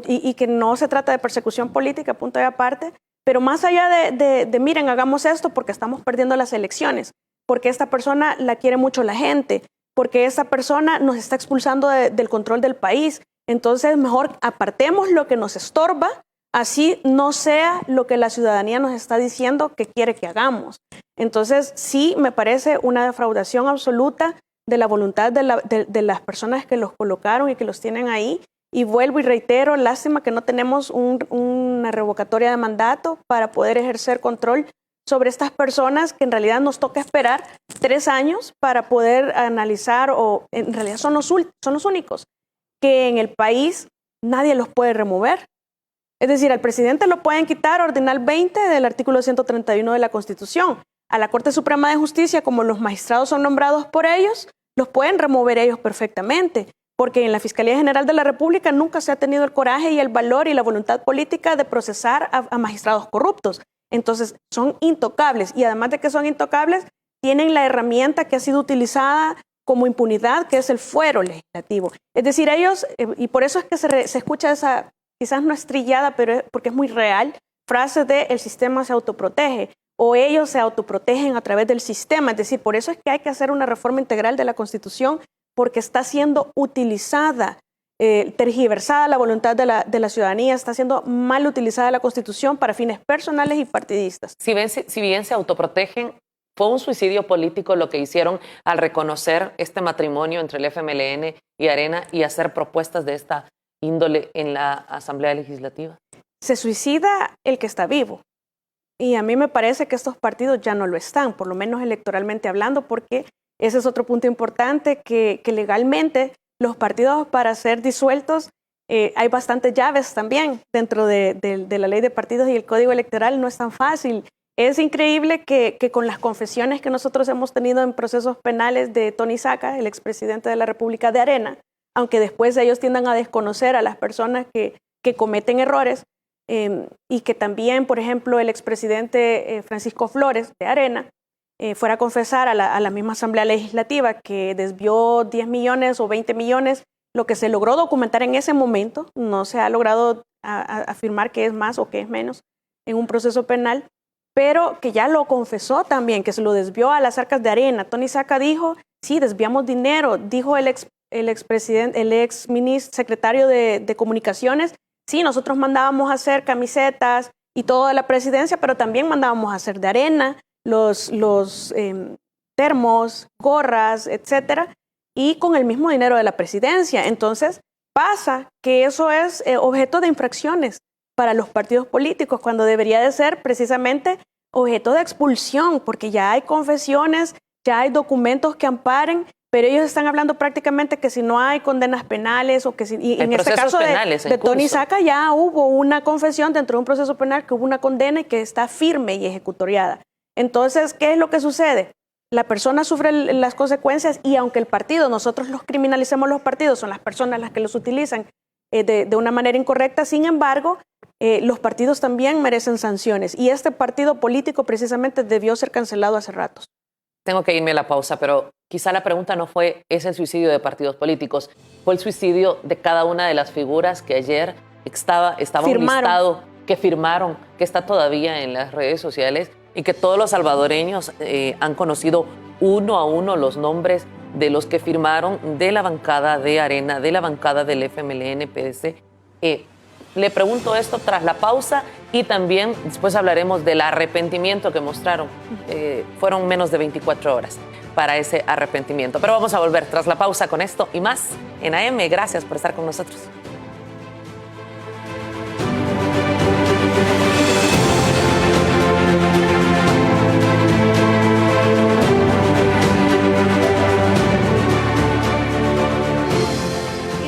y que no se trata de persecución política, punto y aparte, pero más allá de miren, hagamos esto porque estamos perdiendo las elecciones, porque esta persona la quiere mucho la gente, porque esta persona nos está expulsando del control del país. Entonces, mejor apartemos lo que nos estorba, así no sea lo que la ciudadanía nos está diciendo que quiere que hagamos. Entonces, sí, me parece una defraudación absoluta de la voluntad de las personas que los colocaron y que los tienen ahí. Y vuelvo y reitero, lástima que no tenemos una revocatoria de mandato para poder ejercer control sobre estas personas, que en realidad nos toca esperar 3 años para poder analizar, o en realidad son los únicos que en el país nadie los puede remover. Es decir, al presidente lo pueden quitar ordinal 20 del artículo 131 de la Constitución. A la Corte Suprema de Justicia, como los magistrados son nombrados por ellos, los pueden remover ellos perfectamente, porque en la Fiscalía General de la República nunca se ha tenido el coraje y el valor y la voluntad política de procesar a magistrados corruptos. Entonces, son intocables, y además de que son intocables, tienen la herramienta que ha sido utilizada como impunidad, que es el fuero legislativo. Es decir, ellos, y por eso es que se escucha esa, quizás no es trillada, pero porque es muy real, frase de el sistema se autoprotege, o ellos se autoprotegen a través del sistema. Es decir, por eso es que hay que hacer una reforma integral de la Constitución, porque está siendo utilizada, tergiversada la voluntad de la ciudadanía, está siendo mal utilizada la Constitución para fines personales y partidistas. Si bien se autoprotegen, fue un suicidio político lo que hicieron al reconocer este matrimonio entre el FMLN y Arena y hacer propuestas de esta índole en la Asamblea Legislativa. Se suicida el que está vivo. Y a mí me parece que estos partidos ya no lo están, por lo menos electoralmente hablando, porque ese es otro punto importante, que legalmente los partidos, para ser disueltos, hay bastantes llaves también dentro de la ley de partidos, y el código electoral no es tan fácil. Es increíble que con las confesiones que nosotros hemos tenido en procesos penales de Tony Saca, el expresidente de la República de Arena, aunque después ellos tiendan a desconocer a las personas que cometen errores, y que también, por ejemplo, el expresidente Francisco Flores de Arena fuera a confesar a la misma Asamblea Legislativa que desvió 10 millones o 20 millones, lo que se logró documentar en ese momento, no se ha logrado afirmar que es más o que es menos en un proceso penal, pero que ya lo confesó también, que se lo desvió a las arcas de Arena. Tony Saca dijo, sí, desviamos dinero, dijo el expresidente, el ex secretario de Comunicaciones, sí, nosotros mandábamos a hacer camisetas y toda la presidencia, pero también mandábamos a hacer de arena, los termos, gorras, etcétera, y con el mismo dinero de la presidencia. Entonces pasa que eso es objeto de infracciones para los partidos políticos, cuando debería de ser precisamente objeto de expulsión, porque ya hay confesiones, ya hay documentos que amparen, pero ellos están hablando prácticamente que si no hay condenas penales o que si, y en este caso de Tony Saca ya hubo una confesión dentro de un proceso penal, que hubo una condena y que está firme y ejecutoriada. Entonces, ¿qué es lo que sucede? La persona sufre las consecuencias, y aunque el partido, nosotros los criminalicemos, los partidos son las personas las que los utilizan de una manera incorrecta. Sin embargo, los partidos también merecen sanciones, y este partido político precisamente debió ser cancelado hace ratos. Tengo que irme a la pausa, pero quizá la pregunta no fue, ¿es el suicidio de partidos políticos? Fue el suicidio de cada una de las figuras que ayer estaba un listado, que firmaron, que está todavía en las redes sociales, y que todos los salvadoreños han conocido uno a uno los nombres de los que firmaron, de la bancada de Arena, de la bancada del FMLN-PDC. Le pregunto esto tras la pausa, y también después hablaremos del arrepentimiento que mostraron. Fueron menos de 24 horas para ese arrepentimiento. Pero vamos a volver tras la pausa con esto y más en AM. Gracias por estar con nosotros.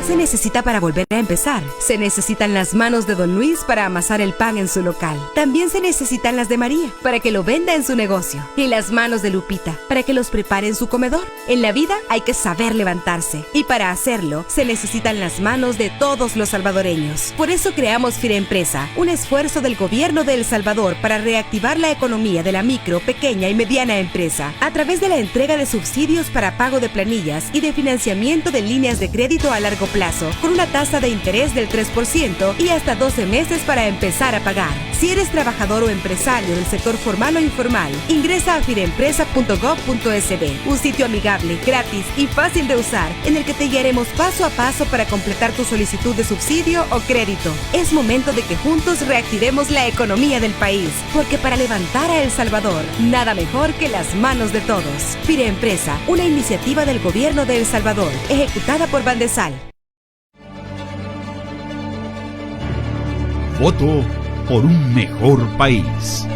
Se necesita para volver a empezar. Se necesitan las manos de Don Luis para amasar el pan en su local. También se necesitan las de María para que lo venda en su negocio. Y las manos de Lupita para que los prepare en su comedor. En la vida hay que saber levantarse. Y para hacerlo, se necesitan las manos de todos los salvadoreños. Por eso creamos Firempresa, un esfuerzo del gobierno de El Salvador para reactivar la economía de la micro, pequeña y mediana empresa, a través de la entrega de subsidios para pago de planillas y de financiamiento de líneas de crédito a largo plazo, con una tasa de interés del 3% y hasta 12 meses para empezar a pagar. Si eres trabajador o empresario del sector formal o informal, ingresa a firempresa.gov.sb, un sitio amigable, gratis y fácil de usar, en el que te guiaremos paso a paso para completar tu solicitud de subsidio o crédito. Es momento de que juntos reactivemos la economía del país, porque para levantar a El Salvador, nada mejor que las manos de todos. Firempresa, una iniciativa del gobierno de El Salvador, ejecutada por Bandesal. Voto por un mejor país.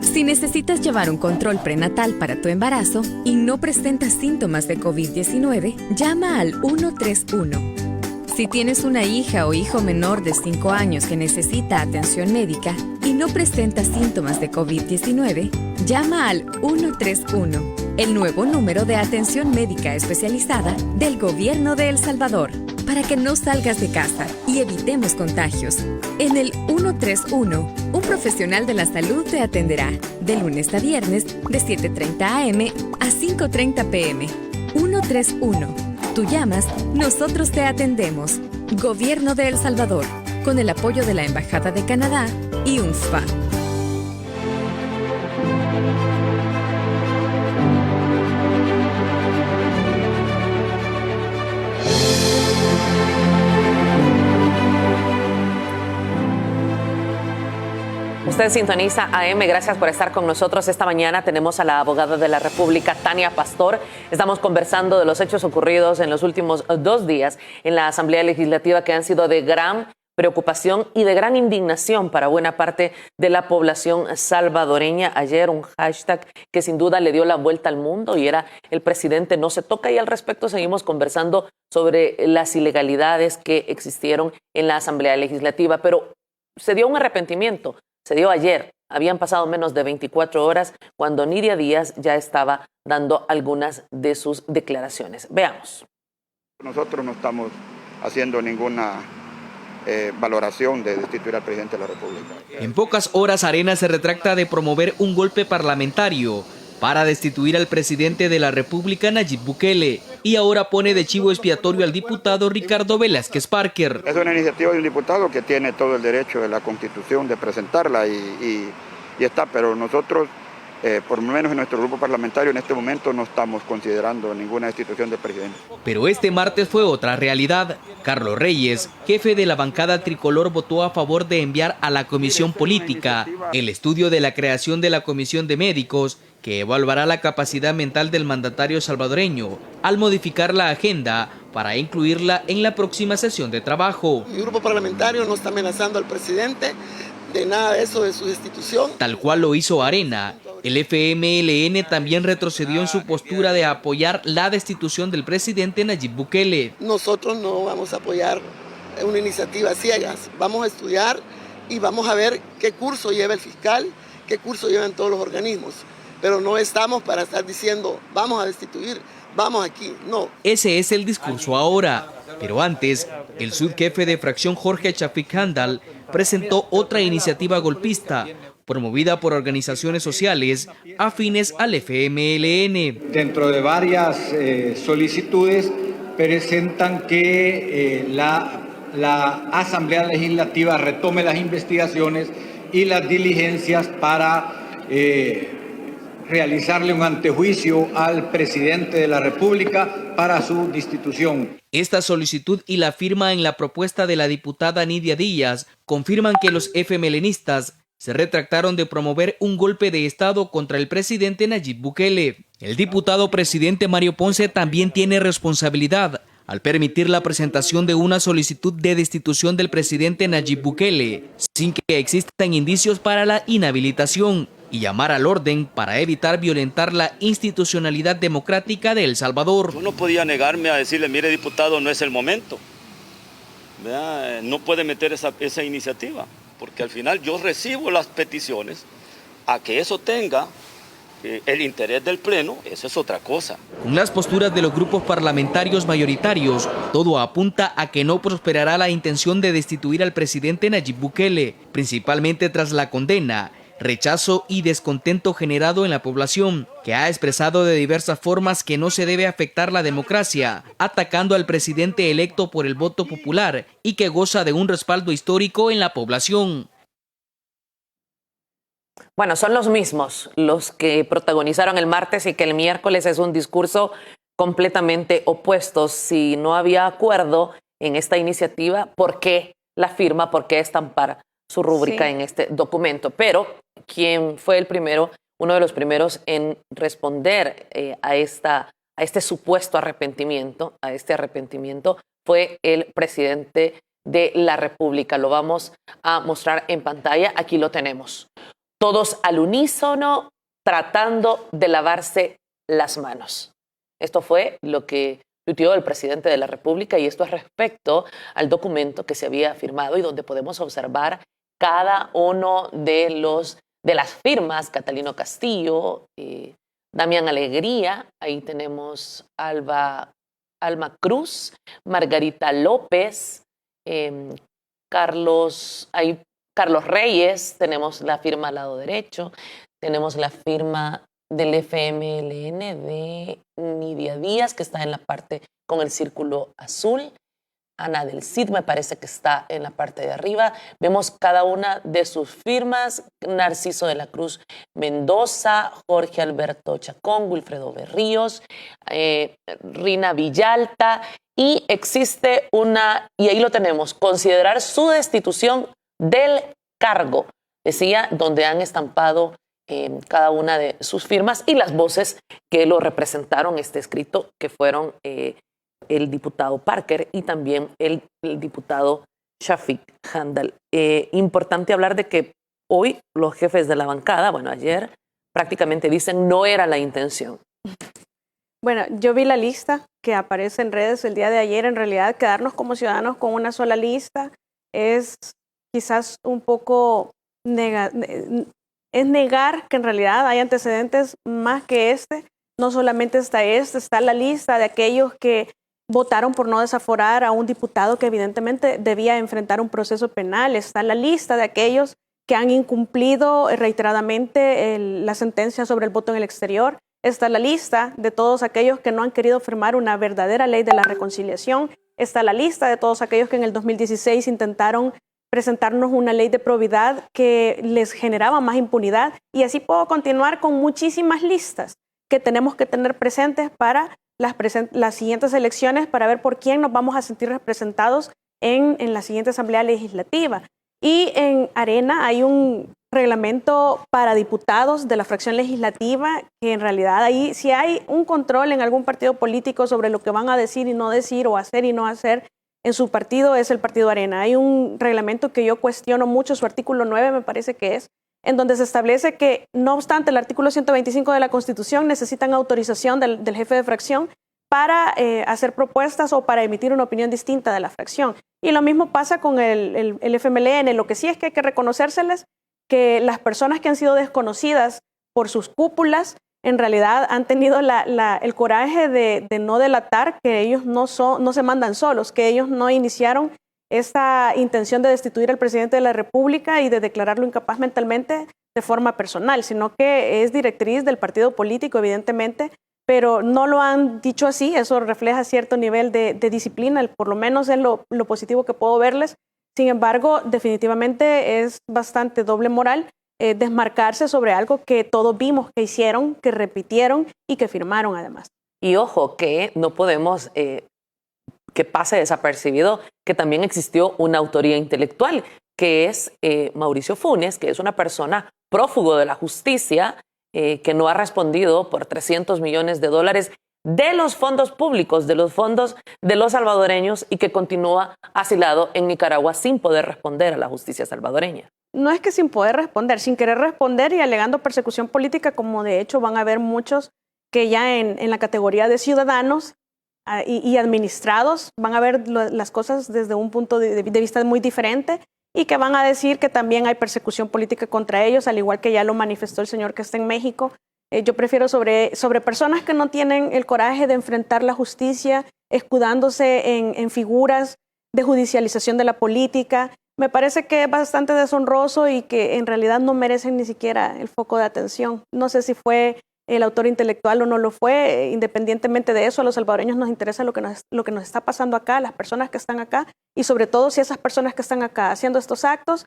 Si necesitas llevar un control prenatal para tu embarazo y no presentas síntomas de COVID-19, llama al 131. Si tienes una hija o hijo menor de 5 años que necesita atención médica y no presenta síntomas de COVID-19, llama al 131, el nuevo número de atención médica especializada del Gobierno de El Salvador, para que no salgas de casa y evitemos contagios. En el 131, un profesional de la salud te atenderá de lunes a viernes de 7:30 a.m. a 5:30 p.m. 131. Tú llamas, nosotros te atendemos. Gobierno de El Salvador, con el apoyo de la Embajada de Canadá y UNFPA. Usted sintoniza AM, gracias por estar con nosotros. Esta mañana tenemos a la abogada de la República, Tania Pastor. Estamos conversando de los hechos ocurridos en los últimos 2 días en la Asamblea Legislativa, que han sido de gran preocupación y de gran indignación para buena parte de la población salvadoreña. Ayer un hashtag que sin duda le dio la vuelta al mundo y era "El presidente no se toca", y al respecto seguimos conversando sobre las ilegalidades que existieron en la Asamblea Legislativa. Pero se dio un arrepentimiento. Se dio ayer. Habían pasado menos de 24 horas cuando Nidia Díaz ya estaba dando algunas de sus declaraciones. Veamos. Nosotros no estamos haciendo ninguna valoración de destituir al presidente de la República. En pocas horas, Arena se retracta de promover un golpe parlamentario para destituir al presidente de la República, Nayib Bukele, y ahora pone de chivo expiatorio al diputado Ricardo Velázquez Parker. Es una iniciativa de un diputado que tiene todo el derecho de la Constitución de presentarla y está, pero nosotros por lo menos en nuestro grupo parlamentario en este momento no estamos considerando ninguna destitución del presidente. Pero este martes fue otra realidad. Carlos Reyes, jefe de la bancada tricolor, votó a favor de enviar a la Comisión Política el estudio de la creación de la Comisión de Médicos, que evaluará la capacidad mental del mandatario salvadoreño al modificar la agenda para incluirla en la próxima sesión de trabajo. Mi grupo parlamentario no está amenazando al presidente de nada de eso, de su destitución. Tal cual lo hizo Arena, el FMLN también retrocedió en su postura de apoyar la destitución del presidente Nayib Bukele. Nosotros no vamos a apoyar una iniciativa ciegas, vamos a estudiar y vamos a ver qué curso lleva el fiscal, qué curso llevan todos los organismos, pero no estamos para estar diciendo vamos a destituir, vamos aquí, no. Ese es el discurso ahora, pero antes, el subjefe de fracción Jorge Chafik Handal presentó otra iniciativa golpista, promovida por organizaciones sociales afines al FMLN. Dentro de varias solicitudes presentan que la Asamblea Legislativa retome las investigaciones y las diligencias para realizarle un antejuicio al presidente de la República para su destitución. Esta solicitud y la firma en la propuesta de la diputada Nidia Díaz confirman que los FMLNistas se retractaron de promover un golpe de Estado contra el presidente Nayib Bukele. El diputado presidente Mario Ponce también tiene responsabilidad al permitir la presentación de una solicitud de destitución del presidente Nayib Bukele sin que existan indicios para la inhabilitación y llamar al orden para evitar violentar la institucionalidad democrática de El Salvador. Yo no podía negarme a decirle, mire diputado, no es el momento. ¿Verdad? No puede meter esa iniciativa, porque al final yo recibo las peticiones a que eso tenga el interés del Pleno, eso es otra cosa. Con las posturas de los grupos parlamentarios mayoritarios, todo apunta a que no prosperará la intención de destituir al presidente Nayib Bukele, principalmente tras la condena, rechazo y descontento generado en la población, que ha expresado de diversas formas que no se debe afectar la democracia, atacando al presidente electo por el voto popular y que goza de un respaldo histórico en la población. Bueno, son los mismos los que protagonizaron el martes y que el miércoles es un discurso completamente opuesto. Si no había acuerdo en esta iniciativa, ¿por qué la firma? ¿Por qué estampar su rúbrica en este documento? Pero quien fue el primero, uno de los primeros en responder a este supuesto arrepentimiento, fue el presidente de la República. Lo vamos a mostrar en pantalla. Aquí lo tenemos. Todos al unísono tratando de lavarse las manos. Esto fue lo que tuiteó el presidente de la República y esto es respecto al documento que se había firmado y donde podemos observar cada uno de las firmas: Catalino Castillo, Damián Alegría, ahí tenemos Alma Cruz, Margarita López, Carlos Reyes, tenemos la firma al lado derecho, tenemos la firma del FMLN de Nidia Díaz, que está en la parte con el círculo azul. Ana del Cid me parece que está en la parte de arriba. Vemos cada una de sus firmas: Narciso de la Cruz Mendoza, Jorge Alberto Chacón, Wilfredo Berríos, Rina Villalta, y existe y ahí lo tenemos, considerar su destitución del cargo, decía, donde han estampado cada una de sus firmas y las voces que lo representaron este escrito, que fueron el diputado Parker y también el diputado Chafik Handal. Importante hablar de que hoy los jefes de la bancada, ayer prácticamente dicen no era la intención. Bueno, yo vi la lista que aparece en redes el día de ayer. En realidad, quedarnos como ciudadanos con una sola lista es quizás un poco negar que en realidad hay antecedentes más que este. No solamente está la lista de aquellos que votaron por no desaforar a un diputado que evidentemente debía enfrentar un proceso penal. Está la lista de aquellos que han incumplido reiteradamente la sentencia sobre el voto en el exterior. Está la lista de todos aquellos que no han querido firmar una verdadera ley de la reconciliación. Está la lista de todos aquellos que en el 2016 intentaron presentarnos una ley de probidad que les generaba más impunidad. Y así puedo continuar con muchísimas listas que tenemos que tener presentes para las siguientes elecciones, para ver por quién nos vamos a sentir representados en la siguiente Asamblea Legislativa. Y en Arena hay un reglamento para diputados de la fracción legislativa, que en realidad ahí si hay un control en algún partido político sobre lo que van a decir y no decir, o hacer y no hacer en su partido, es el Partido Arena. Hay un reglamento que yo cuestiono mucho, su artículo 9 me parece que es, en donde se establece que, no obstante el artículo 125 de la Constitución, necesitan autorización del jefe de fracción para hacer propuestas o para emitir una opinión distinta de la fracción. Y lo mismo pasa con el FMLN. Lo que sí es que hay que reconocérseles que las personas que han sido desconocidas por sus cúpulas, en realidad han tenido el coraje de no delatar que ellos no se mandan solos, que ellos no iniciaron esta intención de destituir al presidente de la República y de declararlo incapaz mentalmente de forma personal, sino que es directriz del partido político, evidentemente, pero no lo han dicho así. Eso refleja cierto nivel de disciplina, por lo menos es lo positivo que puedo verles. Sin embargo, definitivamente es bastante doble moral desmarcarse sobre algo que todos vimos que hicieron, que repitieron y que firmaron además. Y ojo, que no podemos que pase desapercibido que también existió una autoría intelectual, que es Mauricio Funes, que es una persona prófugo de la justicia, que no ha respondido por $300 millones de los fondos públicos, de los fondos de los salvadoreños, y que continúa asilado en Nicaragua sin poder responder a la justicia salvadoreña. No es que sin poder responder, sin querer responder y alegando persecución política, como de hecho van a haber muchos que ya en la categoría de ciudadanos y administrados van a ver las cosas desde un punto de vista muy diferente, y que van a decir que también hay persecución política contra ellos, al igual que ya lo manifestó el señor que está en México. Yo prefiero sobre personas que no tienen el coraje de enfrentar la justicia, escudándose en figuras de judicialización de la política. Me parece que es bastante deshonroso y que en realidad no merecen ni siquiera el foco de atención. No sé si fue el autor intelectual o no lo fue. Independientemente de eso, a los salvadoreños nos interesa lo que nos está pasando acá, las personas que están acá, y sobre todo si esas personas que están acá haciendo estos actos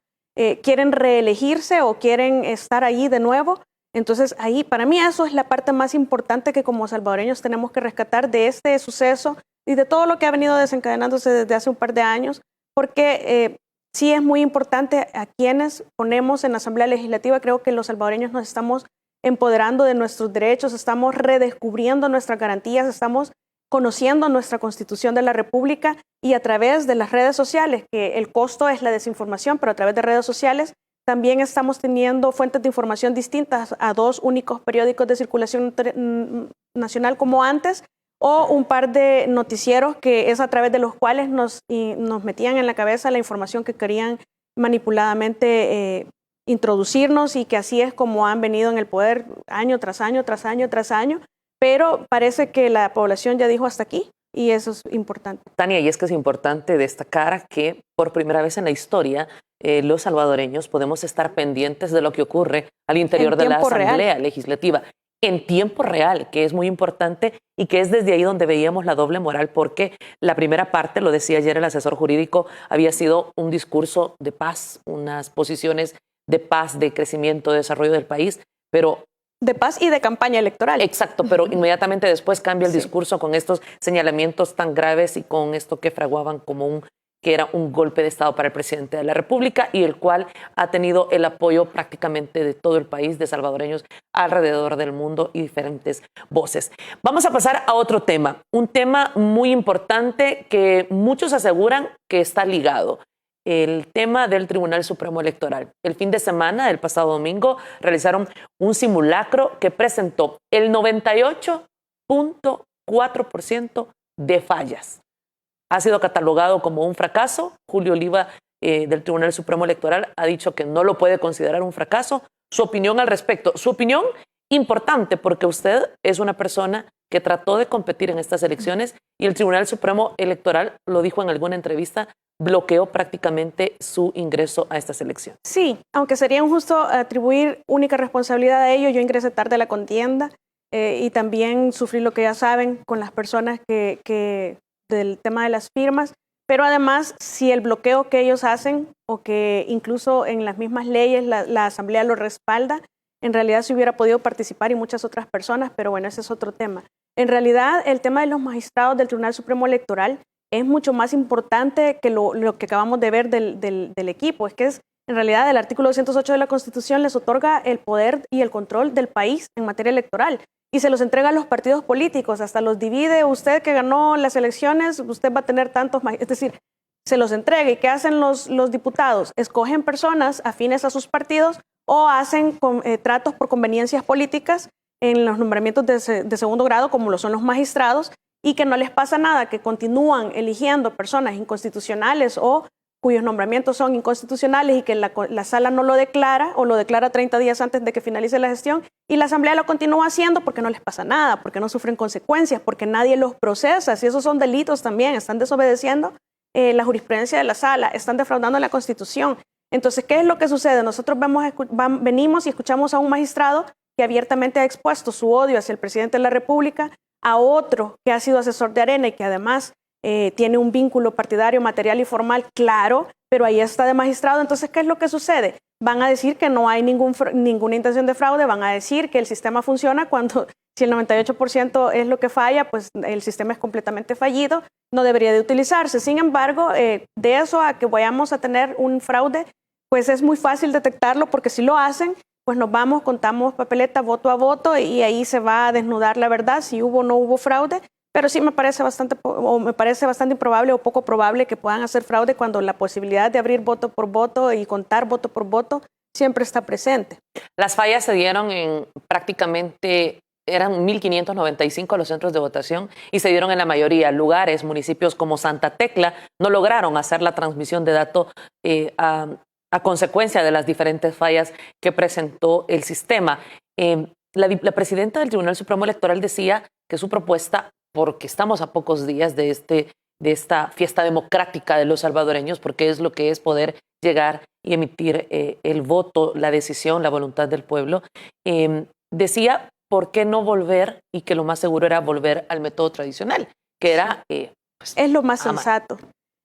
quieren reelegirse o quieren estar ahí de nuevo. Entonces ahí, para mí, eso es la parte más importante que como salvadoreños tenemos que rescatar de este suceso y de todo lo que ha venido desencadenándose desde hace un par de años, porque sí es muy importante a quienes ponemos en la Asamblea Legislativa. Creo que los salvadoreños nos estamos empoderando de nuestros derechos, estamos redescubriendo nuestras garantías, estamos conociendo nuestra Constitución de la República, y a través de las redes sociales, que el costo es la desinformación, pero a través de redes sociales también estamos teniendo fuentes de información distintas a 2 únicos periódicos de circulación nacional como antes, o un par de noticieros que es a través de los cuales nos metían en la cabeza la información que querían manipuladamente introducirnos, y que así es como han venido en el poder año tras año, tras año, tras año. Pero parece que la población ya dijo hasta aquí, y eso es importante. Tania, y es que es importante destacar que por primera vez en la historia los salvadoreños podemos estar pendientes de lo que ocurre al interior de la Asamblea Legislativa en tiempo real, que es muy importante, y que es desde ahí donde veíamos la doble moral, porque la primera parte, lo decía ayer el asesor jurídico, había sido un discurso de paz, unas posiciones de paz, de crecimiento, de desarrollo del país, pero de paz y de campaña electoral. Exacto, pero inmediatamente después cambia el discurso con estos señalamientos tan graves y con esto que fraguaban como que era un golpe de Estado para el presidente de la República, y el cual ha tenido el apoyo prácticamente de todo el país, de salvadoreños alrededor del mundo y diferentes voces. Vamos a pasar a otro tema, un tema muy importante que muchos aseguran que está ligado. El tema del Tribunal Supremo Electoral. El fin de semana, el pasado domingo, realizaron un simulacro que presentó el 98.4% de fallas. Ha sido catalogado como un fracaso. Julio Oliva, del Tribunal Supremo Electoral, ha dicho que no lo puede considerar un fracaso. Su opinión al respecto. Su opinión importante, porque usted es una persona que trató de competir en estas elecciones, y el Tribunal Supremo Electoral, lo dijo en alguna entrevista, bloqueó prácticamente su ingreso a estas elecciones. Sí, aunque sería injusto atribuir única responsabilidad a ello. Yo ingresé tarde a la contienda y también sufrí lo que ya saben con las personas que del tema de las firmas, Pero además, si el bloqueo que ellos hacen, o que incluso en las mismas leyes la Asamblea lo respalda, en realidad se hubiera podido participar y muchas otras personas, pero bueno, ese es otro tema. En realidad, el tema de los magistrados del Tribunal Supremo Electoral es mucho más importante que lo que acabamos de ver del equipo. Es que en realidad el artículo 208 de la Constitución les otorga el poder y el control del país en materia electoral y se los entrega a los partidos políticos, hasta los divide. Usted que ganó las elecciones, usted va a tener tantos, es decir, se los entrega. ¿Y qué hacen los diputados? Escogen personas afines a sus partidos o hacen tratos por conveniencias políticas en los nombramientos de segundo grado, como lo son los magistrados, y que no les pasa nada, que continúan eligiendo personas inconstitucionales o cuyos nombramientos son inconstitucionales y que la sala no lo declara o lo declara 30 días antes de que finalice la gestión, y la Asamblea lo continúa haciendo porque no les pasa nada, porque no sufren consecuencias, porque nadie los procesa. Si esos son delitos también, están desobedeciendo la jurisprudencia de la sala, están defraudando la Constitución. Entonces, ¿qué es lo que sucede? Nosotros venimos y escuchamos a un magistrado que abiertamente ha expuesto su odio hacia el presidente de la República, a otro que ha sido asesor de Arena y que además tiene un vínculo partidario, material y formal, claro, pero ahí está de magistrado. Entonces, ¿qué es lo que sucede? Van a decir que no hay ninguna intención de fraude, van a decir que el sistema funciona cuando, si el 98% es lo que falla, pues el sistema es completamente fallido, no debería de utilizarse. Sin embargo, de eso a que vayamos a tener un fraude, pues es muy fácil detectarlo, porque si lo hacen, pues nos vamos, contamos papeleta voto a voto y ahí se va a desnudar la verdad, si hubo o no hubo fraude. Pero sí me parece bastante improbable o poco probable que puedan hacer fraude cuando la posibilidad de abrir voto por voto y contar voto por voto siempre está presente. Las fallas se dieron en prácticamente, eran 1.595 los centros de votación y se dieron en la mayoría lugares. Municipios como Santa Tecla no lograron hacer la transmisión de datos a consecuencia de las diferentes fallas que presentó el sistema. La presidenta del Tribunal Supremo Electoral decía que su propuesta, porque estamos a pocos días de esta fiesta democrática de los salvadoreños, porque es lo que es poder llegar y emitir el voto, la decisión, la voluntad del pueblo, decía por qué no volver, y que lo más seguro era volver al método tradicional, que era... es lo más sensato.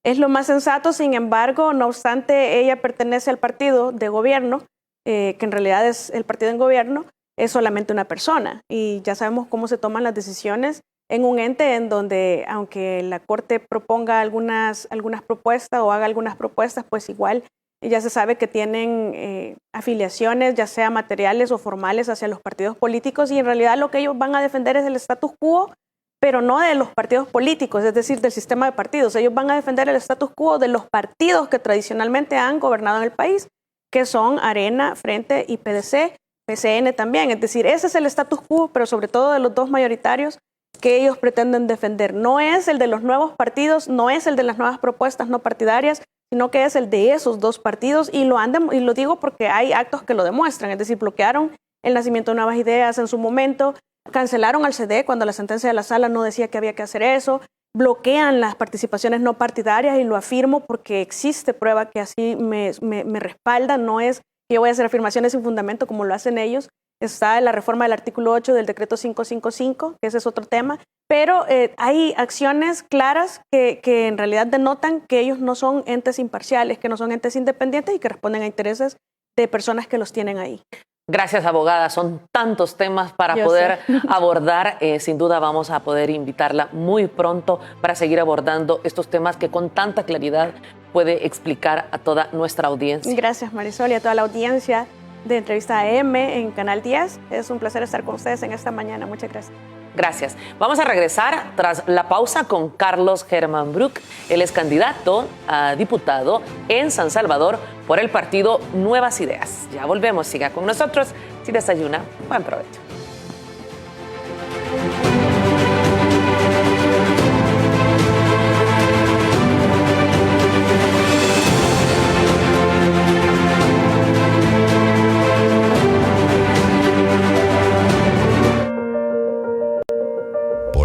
Es lo más sensato. Sin embargo, no obstante, ella pertenece al partido de gobierno, que en realidad es el partido en gobierno, es solamente una persona, y ya sabemos cómo se toman las decisiones en un ente en donde, aunque la Corte proponga algunas propuestas o haga algunas propuestas, pues igual ya se sabe que tienen afiliaciones, ya sea materiales o formales, hacia los partidos políticos, y en realidad lo que ellos van a defender es el status quo, pero no de los partidos políticos, es decir, del sistema de partidos. Ellos van a defender el status quo de los partidos que tradicionalmente han gobernado en el país, que son Arena, Frente y PDC, PCN también. Es decir, ese es el status quo, pero sobre todo de los dos mayoritarios que ellos pretenden defender. No es el de los nuevos partidos, no es el de las nuevas propuestas no partidarias, sino que es el de esos dos partidos, y lo digo porque hay actos que lo demuestran. Es decir, bloquearon el nacimiento de nuevas ideas en su momento, cancelaron al CD cuando la sentencia de la sala no decía que había que hacer eso, bloquean las participaciones no partidarias, y lo afirmo porque existe prueba que así me respalda. No es que yo voy a hacer afirmaciones sin fundamento como lo hacen ellos. Está la reforma del artículo 8 del decreto 555, que ese es otro tema, pero hay acciones claras que en realidad denotan que ellos no son entes imparciales, que no son entes independientes y que responden a intereses de personas que los tienen ahí. Gracias, abogada. Son tantos temas para poder abordar. Sin duda vamos a poder invitarla muy pronto para seguir abordando estos temas que con tanta claridad puede explicar a toda nuestra audiencia. Gracias, Marisol, y a toda la audiencia de Entrevista AM en Canal 10. Es un placer estar con ustedes en esta mañana. Muchas gracias. Gracias. Vamos a regresar tras la pausa con Carlos Germán Bruch. Él es candidato a diputado en San Salvador por el partido Nuevas Ideas. Ya volvemos. Siga con nosotros. Si desayuna, buen provecho.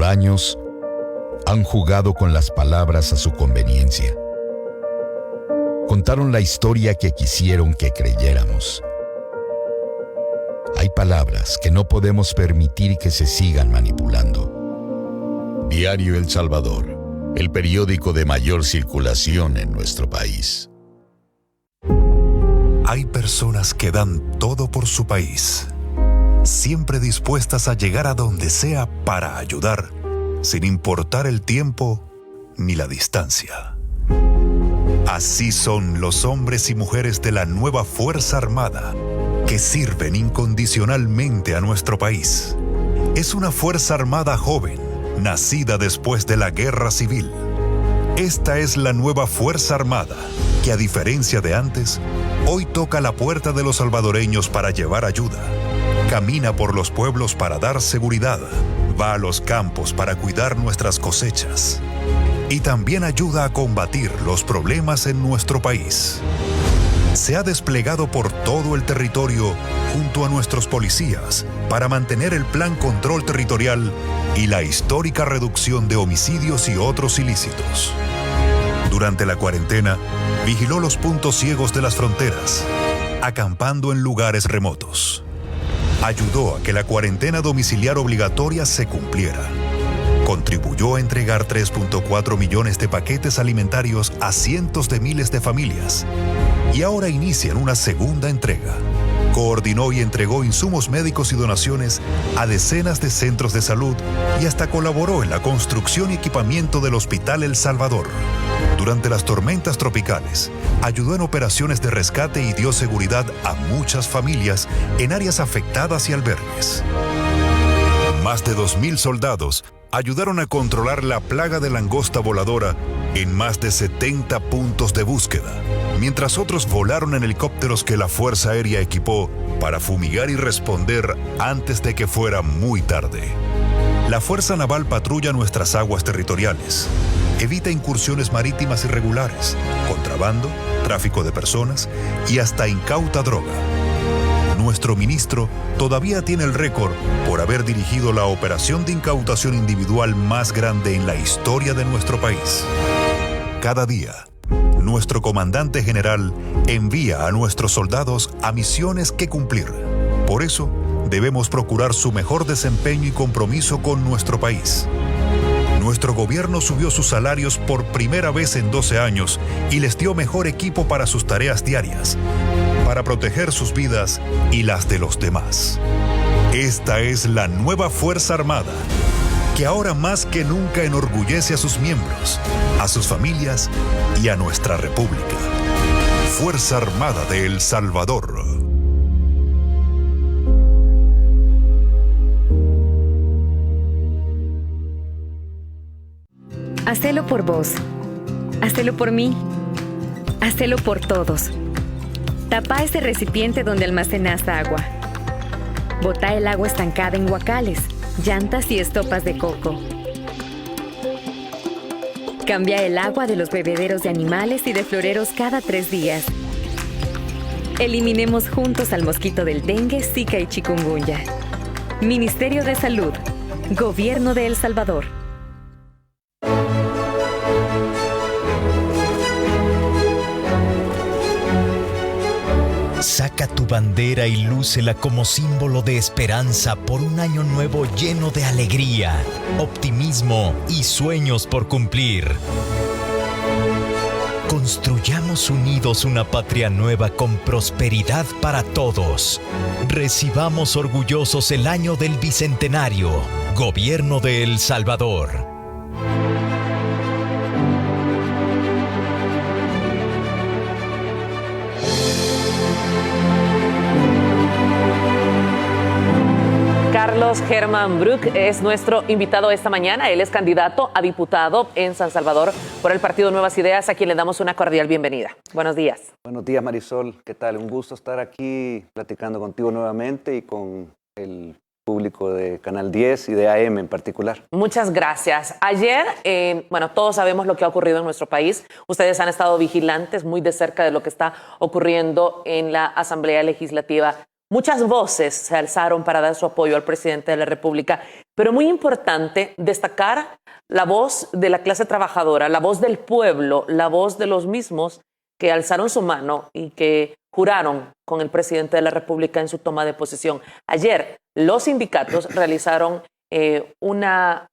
Años han jugado con las palabras a su conveniencia. Contaron la historia que quisieron que creyéramos. Hay palabras que no podemos permitir que se sigan manipulando. Diario El Salvador, el periódico de mayor circulación en nuestro país. Hay personas que dan todo por su país, siempre dispuestas a llegar a donde sea para ayudar, sin importar el tiempo ni la distancia. Así son los hombres y mujeres de la nueva Fuerza Armada, que sirven incondicionalmente a nuestro país. Es una Fuerza Armada joven, nacida después de la Guerra Civil. Esta es la nueva Fuerza Armada, que a diferencia de antes, hoy toca la puerta de los salvadoreños para llevar ayuda. Camina por los pueblos para dar seguridad, va a los campos para cuidar nuestras cosechas y también ayuda a combatir los problemas en nuestro país. Se ha desplegado por todo el territorio junto a nuestros policías para mantener el Plan Control Territorial y la histórica reducción de homicidios y otros ilícitos. Durante la cuarentena, vigiló los puntos ciegos de las fronteras, acampando en lugares remotos. Ayudó a que la cuarentena domiciliar obligatoria se cumpliera. Contribuyó a entregar 3.4 millones de paquetes alimentarios a cientos de miles de familias. Y ahora inician una segunda entrega. Coordinó y entregó insumos médicos y donaciones a decenas de centros de salud y hasta colaboró en la construcción y equipamiento del Hospital El Salvador. Durante las tormentas tropicales, ayudó en operaciones de rescate y dio seguridad a muchas familias en áreas afectadas y albergues. Más de 2.000 soldados ayudaron a controlar la plaga de langosta voladora en más de 70 puntos de búsqueda, mientras otros volaron en helicópteros que la Fuerza Aérea equipó para fumigar y responder antes de que fuera muy tarde. La Fuerza Naval patrulla nuestras aguas territoriales, evita incursiones marítimas irregulares, contrabando, tráfico de personas y hasta incauta droga. Nuestro ministro todavía tiene el récord por haber dirigido la operación de incautación individual más grande en la historia de nuestro país. Cada día, nuestro comandante general envía a nuestros soldados a misiones que cumplir. Por eso, debemos procurar su mejor desempeño y compromiso con nuestro país. Nuestro gobierno subió sus salarios por primera vez en 12 años y les dio mejor equipo para sus tareas diarias, para proteger sus vidas y las de los demás. Esta es la nueva Fuerza Armada, que ahora más que nunca enorgullece a sus miembros, a sus familias y a nuestra República. Fuerza Armada de El Salvador. Hacelo por vos. Hacelo por mí. Hacelo por todos. Tapa ese recipiente donde almacenas agua. Botá el agua estancada en guacales, llantas y estopas de coco. Cambia el agua de los bebederos de animales y de floreros cada 3 días. Eliminemos juntos al mosquito del dengue, zika y chikungunya. Ministerio de Salud. Gobierno de El Salvador. Saca tu bandera y lúcela como símbolo de esperanza por un año nuevo lleno de alegría, optimismo y sueños por cumplir. Construyamos unidos una patria nueva con prosperidad para todos. Recibamos orgullosos el año del Bicentenario. Gobierno de El Salvador. Carlos Germán Bruch es nuestro invitado esta mañana. Él es candidato a diputado en San Salvador por el Partido Nuevas Ideas, a quien le damos una cordial bienvenida. Buenos días. Buenos días, Marisol. ¿Qué tal? Un gusto estar aquí platicando contigo nuevamente y con el público de Canal 10 y de AM en particular. Muchas gracias. Ayer, todos sabemos lo que ha ocurrido en nuestro país. Ustedes han estado vigilantes muy de cerca de lo que está ocurriendo en la Asamblea Legislativa. Muchas voces se alzaron para dar su apoyo al presidente de la República, pero muy importante destacar la voz de la clase trabajadora, la voz del pueblo, la voz de los mismos que alzaron su mano y que juraron con el presidente de la República en su toma de posesión. Ayer, los sindicatos realizaron una,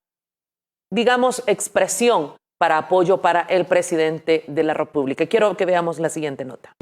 expresión para apoyo para el presidente de la República. Quiero que veamos la siguiente nota.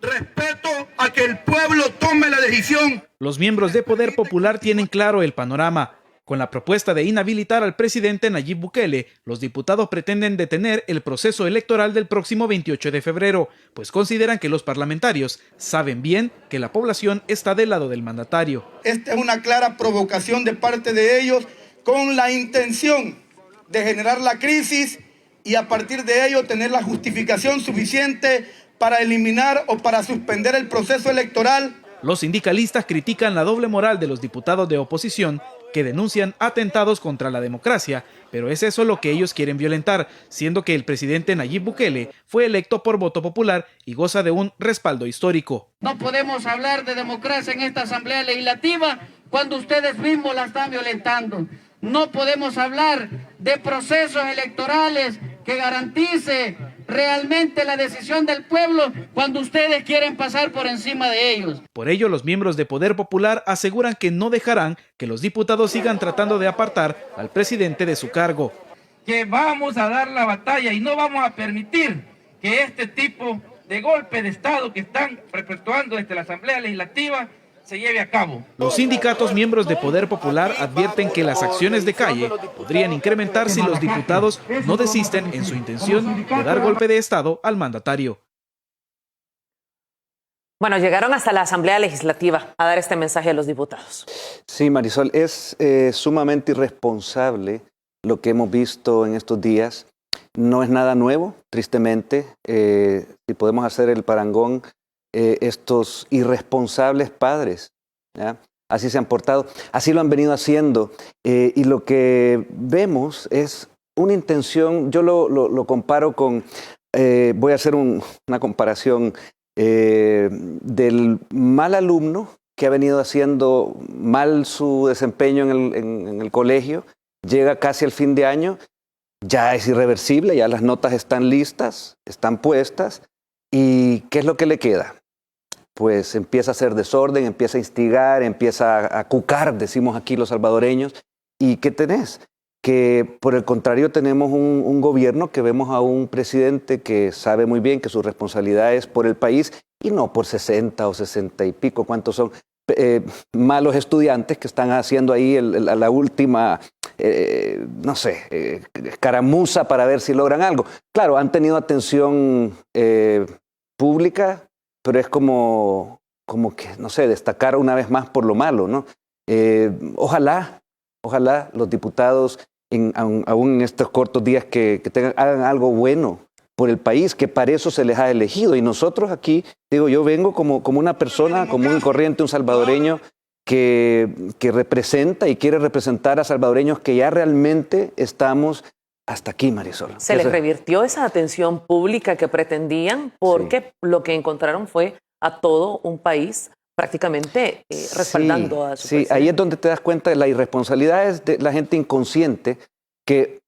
Respeto a que el pueblo tome la decisión. Los miembros de Poder Popular tienen claro el panorama. Con la propuesta de inhabilitar al presidente Nayib Bukele, los diputados pretenden detener el proceso electoral del próximo 28 de febrero, pues consideran que los parlamentarios saben bien que la población está del lado del mandatario. Esta es una clara provocación de parte de ellos con la intención de generar la crisis y a partir de ello tener la justificación suficiente para eliminar o para suspender el proceso electoral. Los sindicalistas critican la doble moral de los diputados de oposición que denuncian atentados contra la democracia, pero es eso lo que ellos quieren violentar, siendo que el presidente Nayib Bukele fue electo por voto popular y goza de un respaldo histórico. No podemos hablar de democracia en esta Asamblea Legislativa cuando ustedes mismos la están violentando. No podemos hablar de procesos electorales que garantice realmente la decisión del pueblo cuando ustedes quieren pasar por encima de ellos. Por ello, los miembros de Poder Popular aseguran que no dejarán que los diputados sigan tratando de apartar al presidente de su cargo. Que vamos a dar la batalla y no vamos a permitir que este tipo de golpe de Estado que están perpetuando desde la Asamblea Legislativa se lleve a cabo. Los sindicatos miembros de Poder Popular advierten que las acciones de calle podrían incrementar si los diputados no desisten en su intención de dar golpe de Estado al mandatario. Bueno, llegaron hasta la Asamblea Legislativa a dar este mensaje a los diputados. Sí, Marisol, es sumamente irresponsable lo que hemos visto en estos días. No es nada nuevo, tristemente. Si podemos hacer el parangón, estos irresponsables padres, ¿ya? Así se han portado, así lo han venido haciendo, y lo que vemos es una intención. Yo lo comparo con, voy a hacer una comparación del mal alumno que ha venido haciendo mal su desempeño en el colegio, llega casi al fin de año, ya es irreversible, ya las notas están listas, están puestas, ¿y qué es lo que le queda? Pues empieza a hacer desorden, empieza a instigar, empieza a cucar, decimos aquí los salvadoreños. ¿Y qué tenés? Que por el contrario tenemos un gobierno que vemos a un presidente que sabe muy bien que su responsabilidad es por el país y no por 60 o 60 y pico, ¿cuántos son? Malos estudiantes que están haciendo ahí la última, no sé, escaramuza para ver si logran algo. Claro, han tenido atención pública, pero es como que, no sé, destacar una vez más por lo malo, ¿no? Ojalá los diputados, aún en estos cortos días que hagan algo bueno por el país, que para eso se les ha elegido. Y nosotros aquí, digo, yo vengo como una persona común y corriente, un salvadoreño que representa y quiere representar a salvadoreños que ya realmente estamos hasta aquí, Marisol. Se les revirtió esa atención pública que pretendían porque lo que encontraron fue a todo un país prácticamente respaldando a su presidente. Ahí es donde te das cuenta de la irresponsabilidad de la gente inconsciente que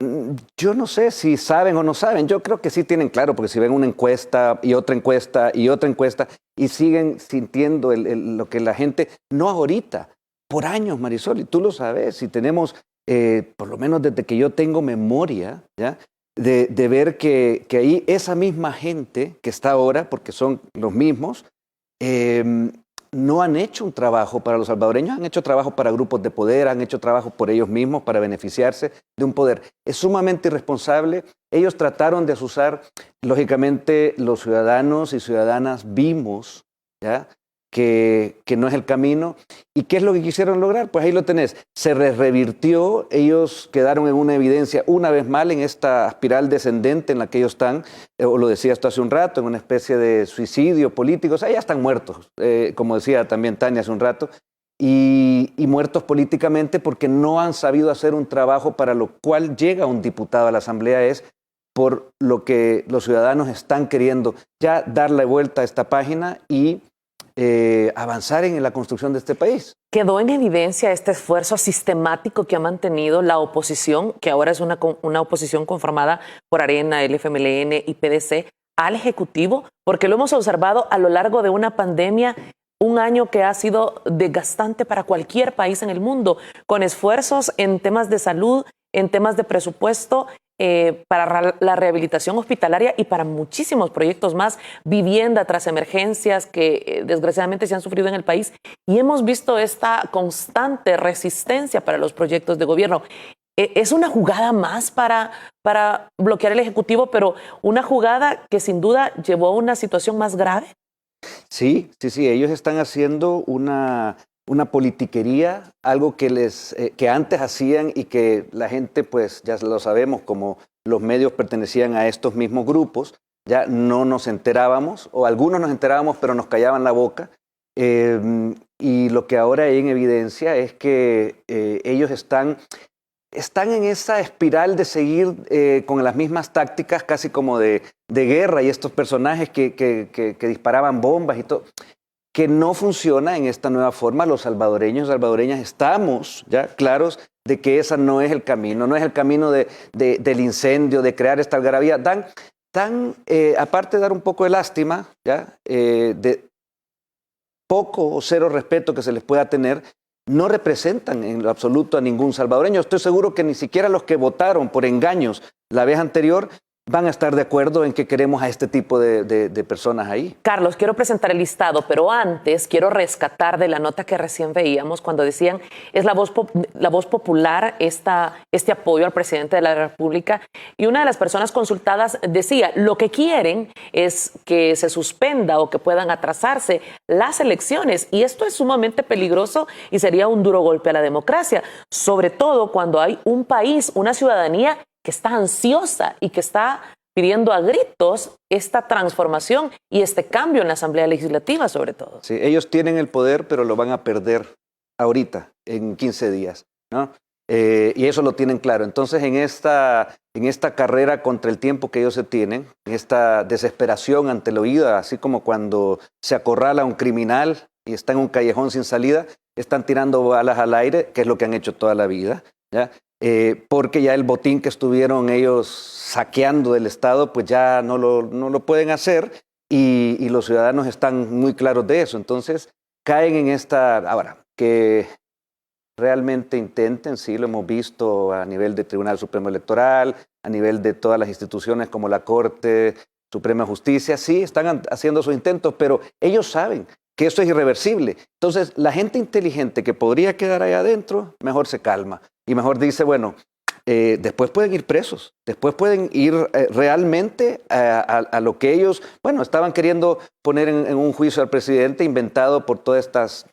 yo no sé si saben o no saben. Yo creo que sí tienen claro, porque si ven una encuesta y otra encuesta y otra encuesta y siguen sintiendo lo que la gente, no ahorita, por años, Marisol, y tú lo sabes, si tenemos... por lo menos desde que yo tengo memoria, ¿ya? De ver que ahí esa misma gente que está ahora, porque son los mismos, no han hecho un trabajo para los salvadoreños, han hecho trabajo para grupos de poder, han hecho trabajo por ellos mismos para beneficiarse de un poder. Es sumamente irresponsable. Ellos trataron de asusar, lógicamente los ciudadanos y ciudadanas vimos, ¿ya? Que no es el camino. ¿Y qué es lo que quisieron lograr? Pues ahí lo tenés. Se revirtió, ellos quedaron en una evidencia una vez más en esta espiral descendente en la que ellos están, o lo decía esto hace un rato, en una especie de suicidio político. O sea, ya están muertos, como decía también Tania hace un rato, y muertos políticamente porque no han sabido hacer un trabajo para lo cual llega un diputado a la Asamblea, es por lo que los ciudadanos están queriendo ya darle vuelta a esta página y avanzar en la construcción de este país. Quedó en evidencia este esfuerzo sistemático que ha mantenido la oposición, que ahora es una oposición conformada por Arena, el FMLN y PDC, al Ejecutivo, porque lo hemos observado a lo largo de una pandemia, un año que ha sido desgastante para cualquier país en el mundo, con esfuerzos en temas de salud, en temas de presupuesto, para la rehabilitación hospitalaria y para muchísimos proyectos más, vivienda tras emergencias que desgraciadamente se han sufrido en el país, y hemos visto esta constante resistencia para los proyectos de gobierno. Es una jugada más para bloquear el Ejecutivo, pero una jugada que sin duda llevó a una situación más grave. Sí, ellos están haciendo una politiquería, algo que antes hacían y que la gente, pues ya lo sabemos, como los medios pertenecían a estos mismos grupos, ya no nos enterábamos, o algunos nos enterábamos pero nos callaban la boca, y lo que ahora hay en evidencia es que ellos están en esa espiral de seguir con las mismas tácticas casi como de guerra, y estos personajes que disparaban bombas y todo, que no funciona en esta nueva forma. Los salvadoreños y salvadoreñas estamos ya claros de que ese no es el camino, no es el camino del incendio, de crear esta algarabía. Aparte de dar un poco de lástima, ya, de poco o cero respeto que se les pueda tener, no representan en lo absoluto a ningún salvadoreño. Estoy seguro que ni siquiera los que votaron por engaños la vez anterior van a estar de acuerdo en que queremos a este tipo de personas ahí. Carlos, quiero presentar el listado, pero antes quiero rescatar de la nota que recién veíamos cuando decían es la voz popular este apoyo al presidente de la República, y una de las personas consultadas decía lo que quieren es que se suspenda o que puedan atrasarse las elecciones, y esto es sumamente peligroso y sería un duro golpe a la democracia, sobre todo cuando hay un país, una ciudadanía que está ansiosa y que está pidiendo a gritos esta transformación y este cambio en la Asamblea Legislativa, sobre todo. Sí, ellos tienen el poder, pero lo van a perder ahorita, en 15 días, ¿no? Y eso lo tienen claro. Entonces, en esta carrera contra el tiempo que ellos se tienen, en esta desesperación ante la huida, así como cuando se acorrala a un criminal y está en un callejón sin salida, están tirando balas al aire, que es lo que han hecho toda la vida, ¿ya? Porque ya el botín que estuvieron ellos saqueando del Estado, pues ya no lo pueden hacer, y los ciudadanos están muy claros de eso. Entonces caen en esta, ahora, que realmente intenten, sí, lo hemos visto a nivel del Tribunal Supremo Electoral, a nivel de todas las instituciones como la Corte Suprema de Justicia, sí, están haciendo sus intentos, pero ellos saben que eso es irreversible. Entonces, la gente inteligente que podría quedar ahí adentro, mejor se calma y mejor dice, bueno, después pueden ir presos, después pueden ir realmente a lo que ellos, bueno, estaban queriendo poner en un juicio al presidente inventado por todas estas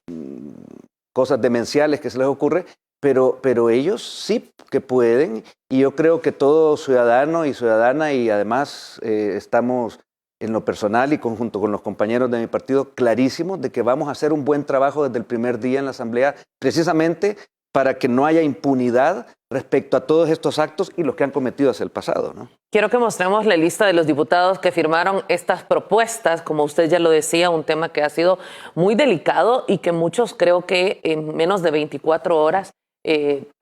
cosas demenciales que se les ocurre, pero ellos sí que pueden, y yo creo que todo ciudadano y ciudadana, y además estamos en lo personal y junto con los compañeros de mi partido clarísimos de que vamos a hacer un buen trabajo desde el primer día en la Asamblea, precisamente para que no haya impunidad respecto a todos estos actos y los que han cometido hacia el pasado, ¿no? Quiero que mostremos la lista de los diputados que firmaron estas propuestas, como usted ya lo decía, un tema que ha sido muy delicado y que muchos creo que en menos de 24 horas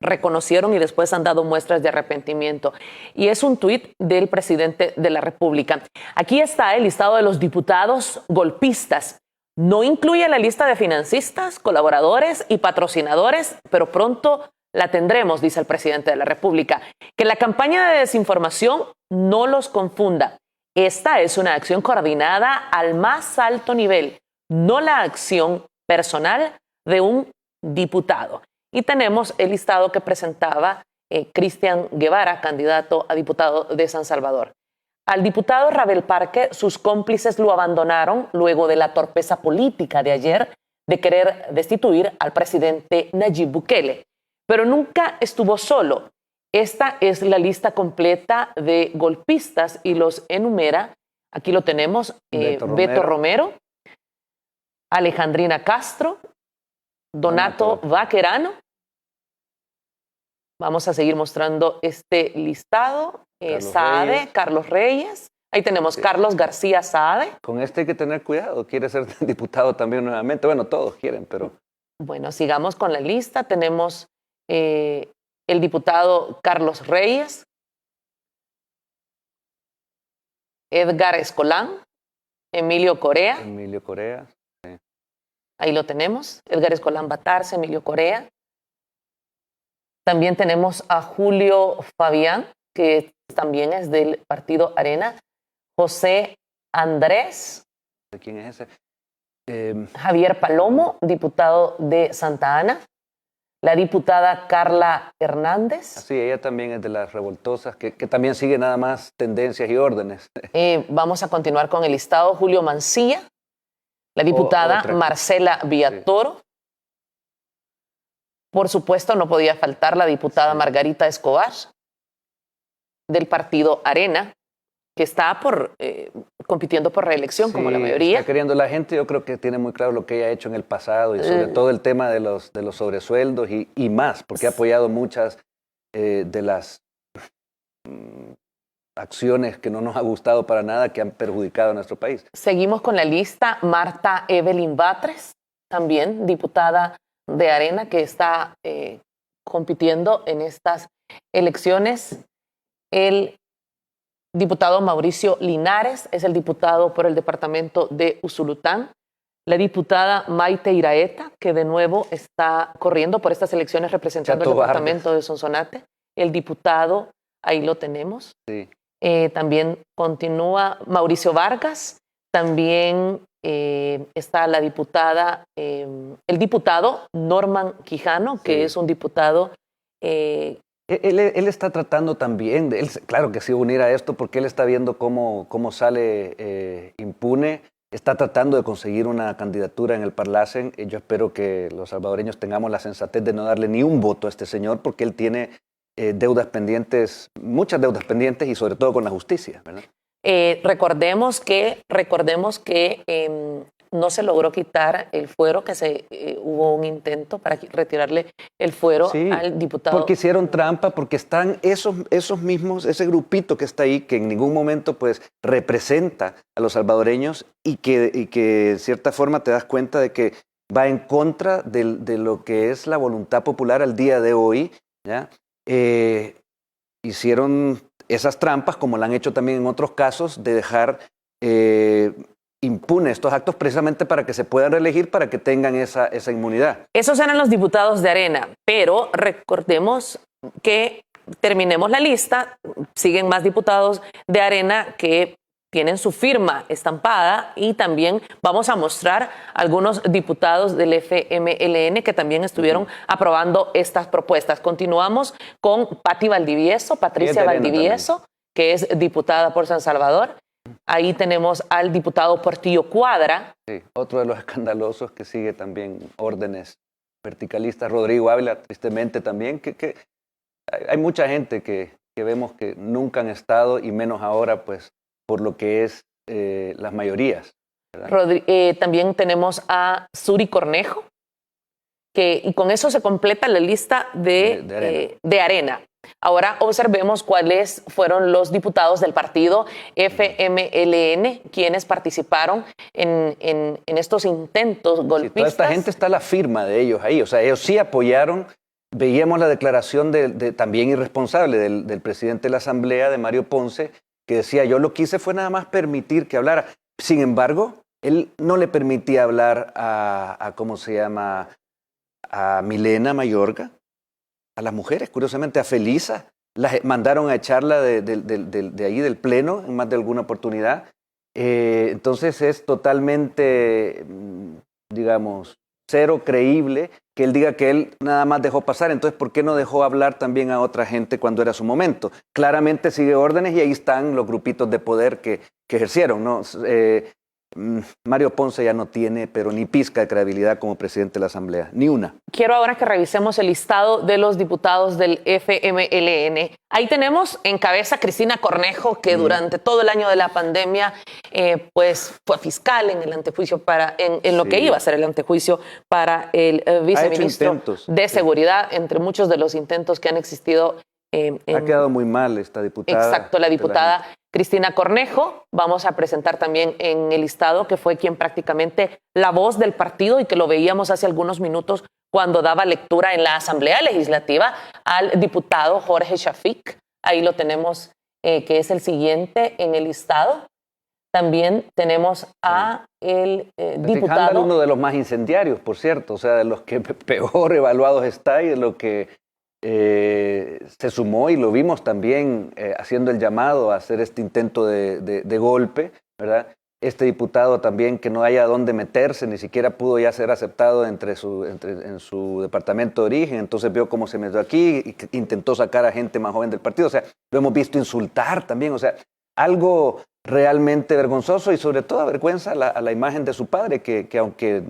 reconocieron y después han dado muestras de arrepentimiento. Y es un tuit del presidente de la República. Aquí está el listado de los diputados golpistas. No incluye la lista de financistas, colaboradores y patrocinadores, pero pronto la tendremos, dice el presidente de la República. Que la campaña de desinformación no los confunda. Esta es una acción coordinada al más alto nivel, no la acción personal de un diputado. Y tenemos el listado que presentaba Cristian Guevara, candidato a diputado de San Salvador. Al diputado Rabel Parque, sus cómplices lo abandonaron luego de la torpeza política de ayer de querer destituir al presidente Nayib Bukele. Pero nunca estuvo solo. Esta es la lista completa de golpistas y los enumera. Aquí lo tenemos, Beto Romero, Alejandrina Castro, Donato Vaquerano. Vamos a seguir mostrando este listado. Saade, Carlos Reyes. Ahí tenemos Carlos García Saade. Con este hay que tener cuidado. Quiere ser diputado también nuevamente. Bueno, todos quieren, pero... Bueno, sigamos con la lista. Tenemos el diputado Carlos Reyes, Edgar Escolán, Emilio Corea. Emilio Corea, sí. Ahí lo tenemos. Edgar Escolán Batarse, Emilio Corea. También tenemos a Julio Fabián, que también es del partido Arena, José Andrés. ¿De quién es ese? Javier Palomo, diputado de Santa Ana. La diputada Carla Hernández. Sí, ella también es de las revoltosas, que también sigue nada más tendencias y órdenes. Vamos a continuar con el listado. Julio Mancilla. La diputada Marcela Villatoro. Sí. Por supuesto, no podía faltar la diputada Margarita Escobar, del partido Arena, que está compitiendo por reelección, como la mayoría. Está queriendo la gente. Yo creo que tiene muy claro lo que ella ha hecho en el pasado y sobre todo el tema de los sobresueldos y más, porque ha apoyado muchas de las acciones que no nos ha gustado para nada, que han perjudicado a nuestro país. Seguimos con la lista. Marta Evelyn Batres, también diputada de Arena, que está compitiendo en estas elecciones. El diputado Mauricio Linares es el diputado por el departamento de Usulután. La diputada Maite Iraeta, que de nuevo está corriendo por estas elecciones representando el departamento de Sonsonate. El diputado, ahí lo tenemos. Sí. También continúa Mauricio Vargas. También está la diputada, el diputado Norman Quijano, que es un diputado... Él está tratando también, claro que sí, unir a esto, porque él está viendo cómo sale impune, está tratando de conseguir una candidatura en el Parlacen. Yo espero que los salvadoreños tengamos la sensatez de no darle ni un voto a este señor, porque él tiene deudas pendientes, muchas deudas pendientes, y sobre todo con la justicia, ¿verdad? Recordemos que no se logró quitar el fuero, hubo un intento para retirarle el fuero al diputado. Porque hicieron trampa, porque están esos mismos, ese grupito que está ahí, que en ningún momento pues representa a los salvadoreños y que de cierta forma te das cuenta de que va en contra de lo que es la voluntad popular al día de hoy, ¿ya? Hicieron esas trampas, como la han hecho también en otros casos, de dejar impune estos actos precisamente para que se puedan reelegir, para que tengan esa inmunidad. Esos eran los diputados de Arena, pero recordemos que terminemos la lista, siguen más diputados de Arena que tienen su firma estampada, y también vamos a mostrar algunos diputados del FMLN que también estuvieron aprobando estas propuestas. Continuamos con Patricia Valdivieso, que es diputada por San Salvador. Ahí tenemos al diputado Portillo Cuadra. Sí, otro de los escandalosos que sigue también órdenes verticalistas. Rodrigo Ávila, tristemente también, que hay mucha gente que vemos que nunca han estado, y menos ahora, pues, por lo que es las mayorías. También tenemos a Suri Cornejo, y con eso se completa la lista de Arena. Ahora observemos cuáles fueron los diputados del partido FMLN quienes participaron en estos intentos golpistas. Toda esta gente, está la firma de ellos ahí, o sea, ellos sí apoyaron. Veíamos la declaración también irresponsable del presidente de la Asamblea, de Mario Ponce, que decía: yo lo que hice fue nada más permitir que hablara. Sin embargo, él no le permitía hablar a Milena Mayorga, a las mujeres, curiosamente a Felisa. Las mandaron a echarla de ahí del pleno en más de alguna oportunidad. Entonces es totalmente, digamos, cero creíble que él diga que él nada más dejó pasar. Entonces, ¿por qué no dejó hablar también a otra gente cuando era su momento? Claramente sigue órdenes, y ahí están los grupitos de poder que ejercieron, ¿no? Mario Ponce ya no tiene, pero ni pizca de credibilidad como presidente de la Asamblea, ni una. Quiero ahora que revisemos el listado de los diputados del FMLN. Ahí tenemos en cabeza Cristina Cornejo, que durante todo el año de la pandemia pues fue fiscal en el antejuicio en lo que iba a ser el antejuicio para el viceministro de Seguridad, entre muchos de los intentos que han existido. Ha quedado muy mal esta diputada. Exacto, la diputada Cristina Cornejo. Vamos a presentar también en el listado, que fue quien prácticamente la voz del partido, y que lo veíamos hace algunos minutos cuando daba lectura en la Asamblea Legislativa, al diputado Jorge Shafik. Ahí lo tenemos, que es el siguiente en el listado. También tenemos a el diputado... Uno de los más incendiarios, por cierto, o sea, de los que peor evaluados está, y de lo que se sumó y lo vimos también haciendo el llamado a hacer este intento de golpe, ¿verdad? Este diputado también que no haya dónde meterse, ni siquiera pudo ya ser aceptado en su departamento de origen, entonces vio cómo se metió aquí y intentó sacar a gente más joven del partido, o sea, lo hemos visto insultar también, o sea, algo realmente vergonzoso y sobre todo avergüenza a la imagen de su padre, que aunque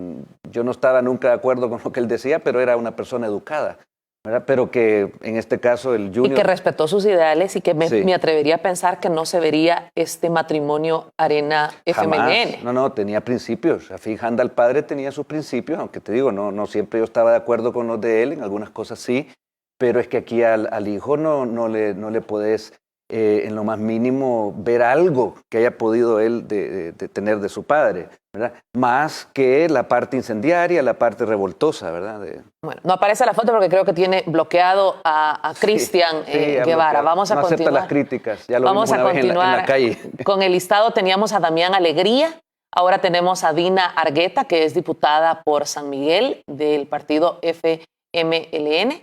yo no estaba nunca de acuerdo con lo que él decía, pero era una persona educada, ¿verdad? Pero que en este caso el Junior... Y que respetó sus ideales y que Sí. me atrevería a pensar que no se vería este matrimonio Arena-FMLN. Jamás. No, tenía principios. Rafiq Handal padre tenía sus principios, aunque te digo, no siempre yo estaba de acuerdo con los de él, en algunas cosas sí, pero es que aquí al hijo no le podés en lo más mínimo ver algo que haya podido él de tener de su padre, ¿verdad? Más que la parte incendiaria, la parte revoltosa, ¿verdad? Bueno, no aparece la foto porque creo que tiene bloqueado a Cristian Guevara. Vamos a no acepta continuar. las críticas, ya lo Vamos vimos a una vez en continuar la calle. con el listado. Teníamos a Damián Alegría, ahora tenemos a Dina Argueta, que es diputada por San Miguel del partido FMLN.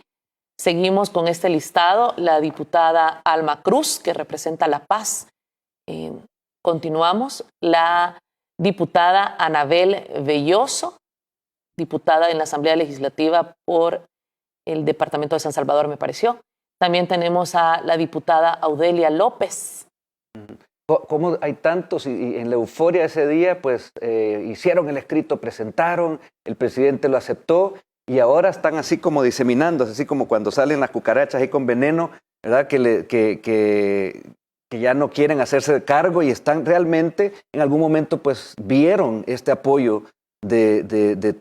Seguimos con este listado, la diputada Alma Cruz, que representa La Paz. Continuamos, la diputada Anabel Belloso, diputada en la Asamblea Legislativa por el Departamento de San Salvador, me pareció. También tenemos a la diputada Audelia López. ¿Cómo hay tantos? Y en la euforia de ese día, pues hicieron el escrito, presentaron, el presidente lo aceptó y ahora están así como diseminando, así como cuando salen las cucarachas ahí con veneno, ¿verdad? Que ya no quieren hacerse cargo y están realmente, en algún momento, pues vieron este apoyo de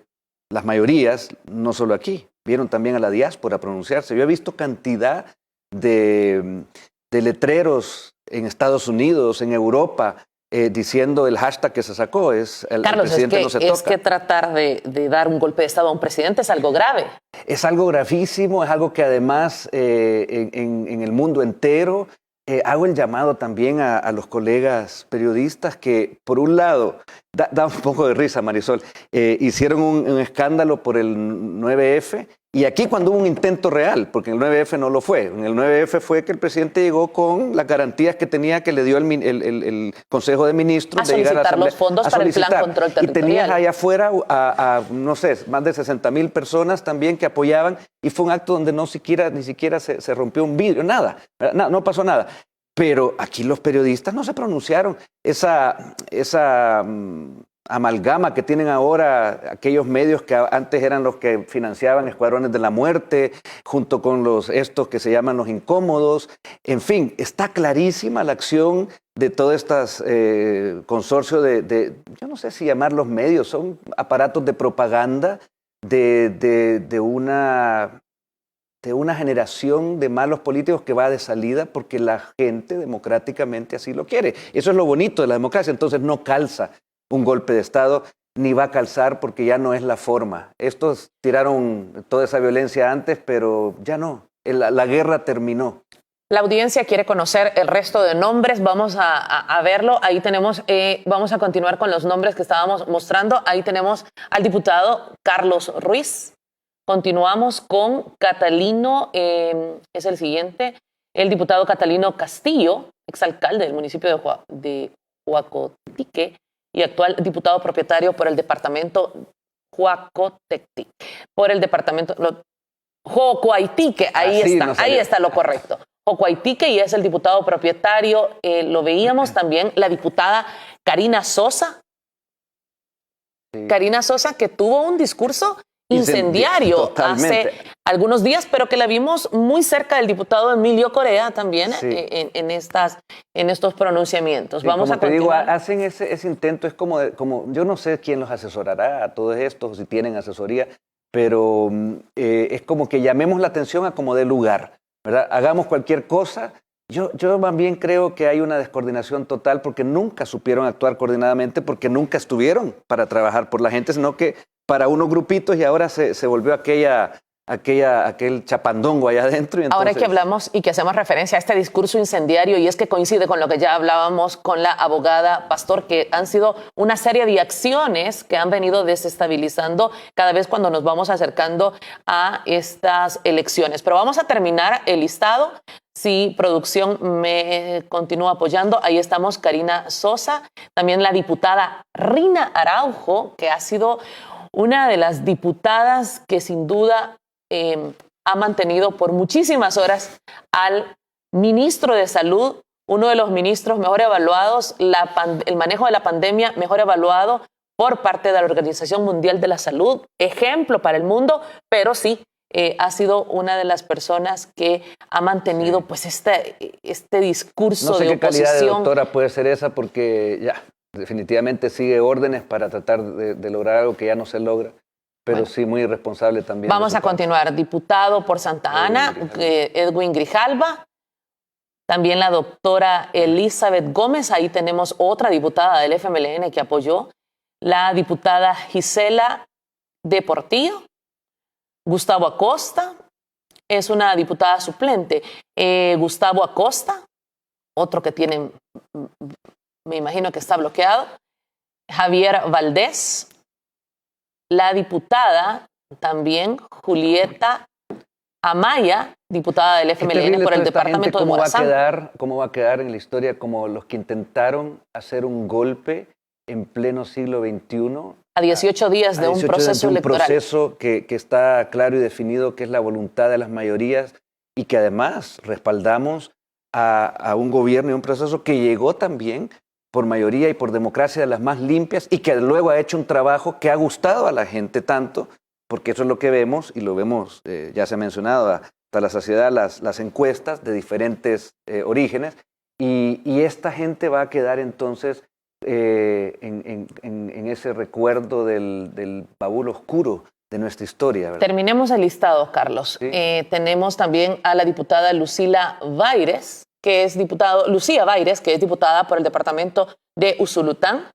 las mayorías, no solo aquí, vieron también a la diáspora pronunciarse. Yo he visto cantidad de letreros en Estados Unidos, en Europa, diciendo el hashtag que se sacó, es el Carlos, presidente no se toca. es que tratar de dar un golpe de Estado a un presidente es algo grave. Es algo gravísimo, es algo que además en el mundo entero, hago el llamado también a los colegas periodistas que, por un lado, da un poco de risa, Marisol, hicieron un escándalo por el 9F, y aquí cuando hubo un intento real, porque en el 9F no lo fue, en el 9F fue que el presidente llegó con las garantías que tenía, que le dio el Consejo de Ministros de llegar a la Asamblea, los fondos para el Plan Control Territorial. Y tenías allá afuera no sé, más de 60,000 personas también que apoyaban, y fue un acto donde ni siquiera se rompió un vidrio, nada, no pasó nada. Pero aquí los periodistas no se pronunciaron. Esa amalgama que tienen ahora aquellos medios que antes eran los que financiaban Escuadrones de la Muerte, junto con estos que se llaman los incómodos. En fin, está clarísima la acción de todos estos consorcios yo no sé si llamarlos medios, son aparatos de propaganda de una generación de malos políticos que va de salida porque la gente democráticamente así lo quiere. Eso es lo bonito de la democracia. Entonces no calza un golpe de Estado, ni va a calzar porque ya no es la forma. Estos tiraron toda esa violencia antes, pero ya no. La guerra terminó. La audiencia quiere conocer el resto de nombres. Vamos a verlo. Ahí tenemos, vamos a continuar con los nombres que estábamos mostrando. Ahí tenemos al diputado Carlos Ruiz. Continuamos con Catalino, es el siguiente, el diputado Catalino Castillo, exalcalde del municipio de Huacotique y actual diputado propietario por el departamento Huacotique, por el departamento Jocoaitique, ahí está lo correcto. Jocoaitique, y es el diputado propietario, lo veíamos también, la diputada Karina Sosa. Sí. Karina Sosa, que tuvo un discurso incendiario hace algunos días, pero que la vimos muy cerca del diputado Emilio Corea también, sí, en estos pronunciamiamientos. Sí, vamos a continuar. Como te digo, hacen ese intento, es como yo no sé quién los asesorará a todos estos, si tienen asesoría, pero es como que llamemos la atención a como dé lugar, ¿verdad? Hagamos cualquier cosa. Yo más bien creo que hay una descoordinación total porque nunca supieron actuar coordinadamente, porque nunca estuvieron para trabajar por la gente, sino que para unos grupitos, y ahora se volvió aquella aquel chapandongo allá adentro. Y entonces... Ahora que hablamos y que hacemos referencia a este discurso incendiario, y es que coincide con lo que ya hablábamos con la abogada Pastor, que han sido una serie de acciones que han venido desestabilizando cada vez cuando nos vamos acercando a estas elecciones. Pero vamos a terminar el listado. Si producción me continúa apoyando, ahí estamos Karina Sosa, también la diputada Rina Araujo, que ha sido una de las diputadas que sin duda ha mantenido por muchísimas horas al ministro de Salud, uno de los ministros mejor evaluados, el manejo de la pandemia mejor evaluado por parte de la Organización Mundial de la Salud, ejemplo para el mundo, pero sí, ha sido una de las personas que ha mantenido pues este discurso de oposición. No sé qué calidad de doctora puede ser esa, porque ya definitivamente sigue órdenes para tratar de lograr algo que ya no se logra, pero bueno, sí muy irresponsable también. Vamos a continuar. Diputado por Santa Ana, Edwin Grijalva. También la doctora Elizabeth Gómez. Ahí tenemos otra diputada del FMLN que apoyó. La diputada Gisela de Portillo. Gustavo Acosta es una diputada suplente. Gustavo Acosta, otro que tiene, me imagino que está bloqueado. Javier Valdés. La diputada también Julieta Amaya, diputada del FMLN por el departamento de Morazán. ¿Cómo va a quedar en la historia como los que intentaron hacer un golpe en pleno siglo XXI? A 18 días de un proceso electoral. Un proceso que está claro y definido, que es la voluntad de las mayorías, y que además respaldamos a un gobierno y un proceso que llegó también por mayoría y por democracia de las más limpias, y que luego ha hecho un trabajo que ha gustado a la gente tanto, porque eso es lo que vemos, y lo vemos, ya se ha mencionado hasta la saciedad, las encuestas de diferentes orígenes, y esta gente va a quedar entonces en ese recuerdo del baúl oscuro de nuestra historia, ¿verdad? Terminemos el listado, Carlos. ¿Sí? Tenemos también a la diputada Lucía Baires, que es diputada por el departamento de Usulután.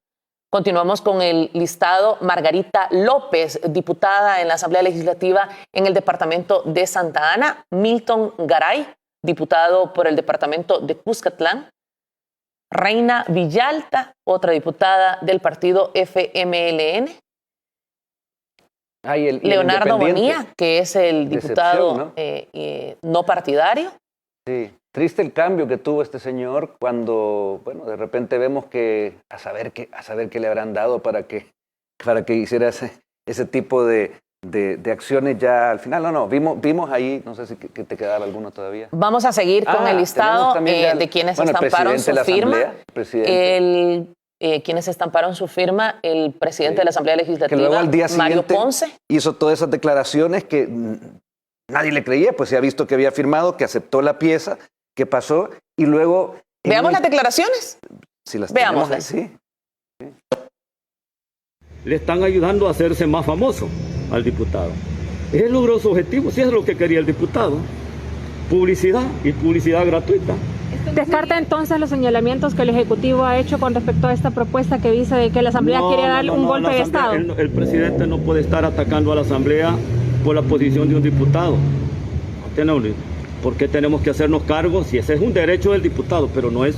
Continuamos con el listado. Margarita López, diputada en la Asamblea Legislativa en el departamento de Santa Ana. Milton Garay, diputado por el departamento de Cuscatlán. Reina Villalta, otra diputada del partido FMLN. Leonardo Bonilla, que es el diputado no partidario. Sí, triste el cambio que tuvo este señor cuando, bueno, de repente vemos que a saber qué le habrán dado para que hiciera ese tipo de acciones ya al final. No, vimos ahí, no sé si que te quedaba alguno todavía. Vamos a seguir con el listado de quienes estamparon su firma. Quienes estamparon su firma, el presidente de la Asamblea Legislativa, que luego al día Mario Ponce. Hizo todas esas declaraciones que nadie le creía, pues se ha visto que había firmado, que aceptó la pieza, que pasó, y luego... ¿Veamos las declaraciones? Si las Veámoslas. Sí. Le están ayudando a hacerse más famoso al diputado. Él logró su objetivo, si es lo que quería el diputado. Publicidad, y publicidad gratuita. ¿Descarta entonces los señalamientos que el Ejecutivo ha hecho con respecto a esta propuesta que dice de que la Asamblea quiere dar un golpe de Estado? El presidente no puede estar atacando a la Asamblea por la posición de un diputado. ¿Por qué tenemos que hacernos cargo? Si ese es un derecho del diputado, pero no es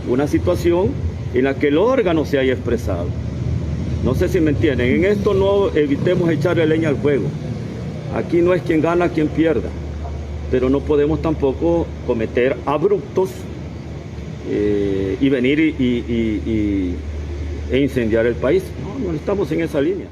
una situación en la que el órgano se haya expresado. No sé si me entienden. En esto no evitemos echarle leña al fuego. Aquí no es quien gana, quien pierda. Pero no podemos tampoco cometer abruptos y venir e incendiar el país. No estamos en esa línea.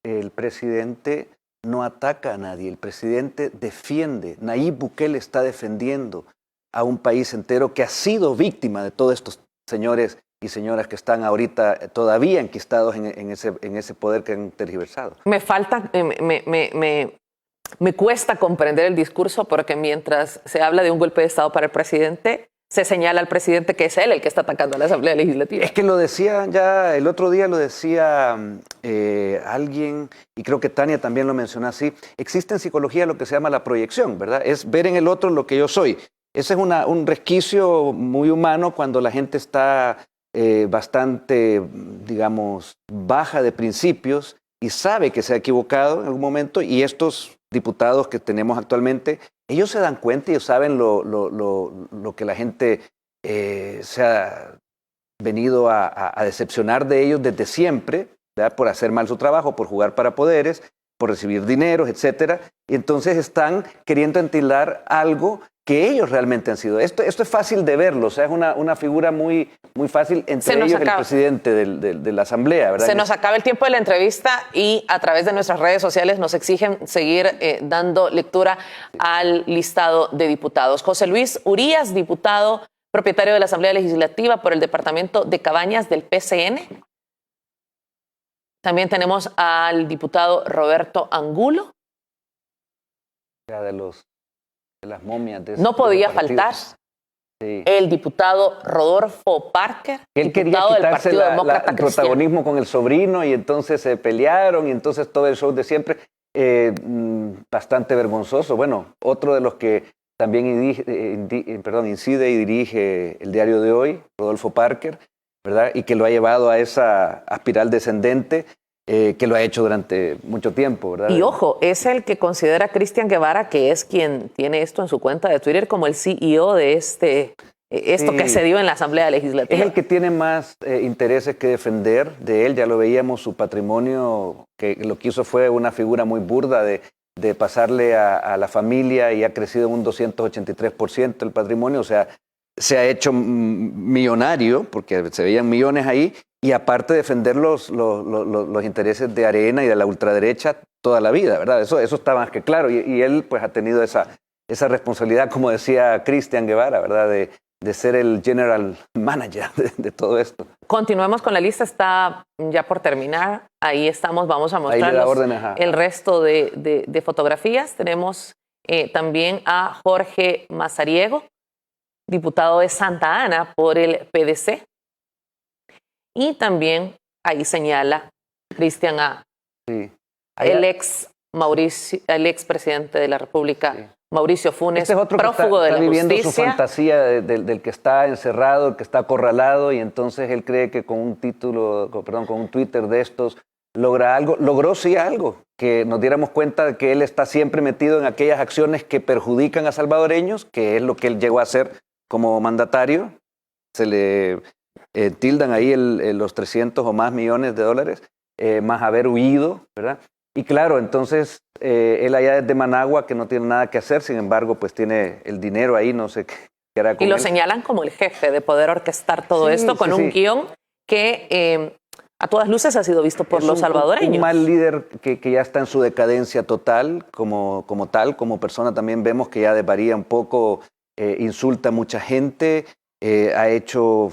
El presidente no ataca a nadie, el presidente defiende. Nayib Bukele está defendiendo a un país entero que ha sido víctima de todos estos señores y señoras que están ahorita todavía enquistados en ese poder que han tergiversado. Me cuesta comprender el discurso, porque mientras se habla de un golpe de Estado para el presidente, se señala al presidente que es él el que está atacando a la Asamblea Legislativa. Es que lo decía ya, el otro día lo decía alguien, y creo que Tania también lo mencionó así. Existe en psicología lo que se llama la proyección, ¿verdad? Es ver en el otro lo que yo soy. Ese es un resquicio muy humano cuando la gente está bastante, digamos, baja de principios, y sabe que se ha equivocado en algún momento, y estos diputados que tenemos actualmente, ellos se dan cuenta y ellos saben lo que la gente se ha venido a decepcionar de ellos desde siempre, ¿verdad? Por hacer mal su trabajo, por jugar para poderes, por recibir dineros, etcétera, y entonces están queriendo entildar algo que ellos realmente han sido. Esto es fácil de verlo, o sea, es una figura muy fácil, entre ellos el presidente de la Asamblea, ¿verdad? Se nos acaba el tiempo de la entrevista y a través de nuestras redes sociales nos exigen seguir dando lectura al listado de diputados. José Luis Urías, diputado propietario de la Asamblea Legislativa por el departamento de Cabañas del PCN. También tenemos al diputado Roberto Angulo. De las momias. No podía faltar el diputado Rodolfo Parker, él quería diputado del quitarse Partido Demócrata el protagonismo con el sobrino y entonces se pelearon y entonces todo el show de siempre, bastante vergonzoso. Bueno, otro de los que también incide y dirige el diario de hoy, Rodolfo Parker, ¿verdad? Y que lo ha llevado a esa espiral descendente que lo ha hecho durante mucho tiempo, ¿verdad? Y ojo, es el que considera a Cristian Guevara, que es quien tiene esto en su cuenta de Twitter, como el CEO de esto que se dio en la Asamblea Legislativa. Es el que tiene más intereses que defender de él. Ya lo veíamos, su patrimonio, que lo que hizo fue una figura muy burda de pasarle a la familia, y ha crecido un 283% el patrimonio, o sea, se ha hecho millonario, porque se veían millones ahí, y aparte defender los intereses de Arena y de la ultraderecha toda la vida, ¿verdad? Eso está más que claro, y él pues ha tenido esa responsabilidad, como decía Cristian Guevara, ¿verdad? De ser el general manager de todo esto. Continuemos con la lista, está ya por terminar. Ahí estamos, vamos a mostrarles el resto de fotografías. Tenemos también a Jorge Mazariego, diputado de Santa Ana por el PDC. Y también ahí señala Cristian el ex presidente de la República, Mauricio Funes, este es otro prófugo de la justicia. Está viviendo su fantasía del que está encerrado, el que está acorralado, y entonces él cree que con un Twitter de estos logra algo. Logró sí algo, que nos diéramos cuenta de que él está siempre metido en aquellas acciones que perjudican a salvadoreños, que es lo que él llegó a hacer como mandatario. Se le tildan ahí los 300 o más millones de dólares, más haber huido, ¿verdad? Y claro, entonces él allá desde Managua, que no tiene nada que hacer, sin embargo, pues tiene el dinero ahí, no sé qué hará con él. Y lo señalan como el jefe de poder orquestar todo esto con un guión que a todas luces ha sido visto por los salvadoreños. Un mal líder que ya está en su decadencia total, como persona también vemos que ya desvaría un poco, insulta a mucha gente, ha hecho,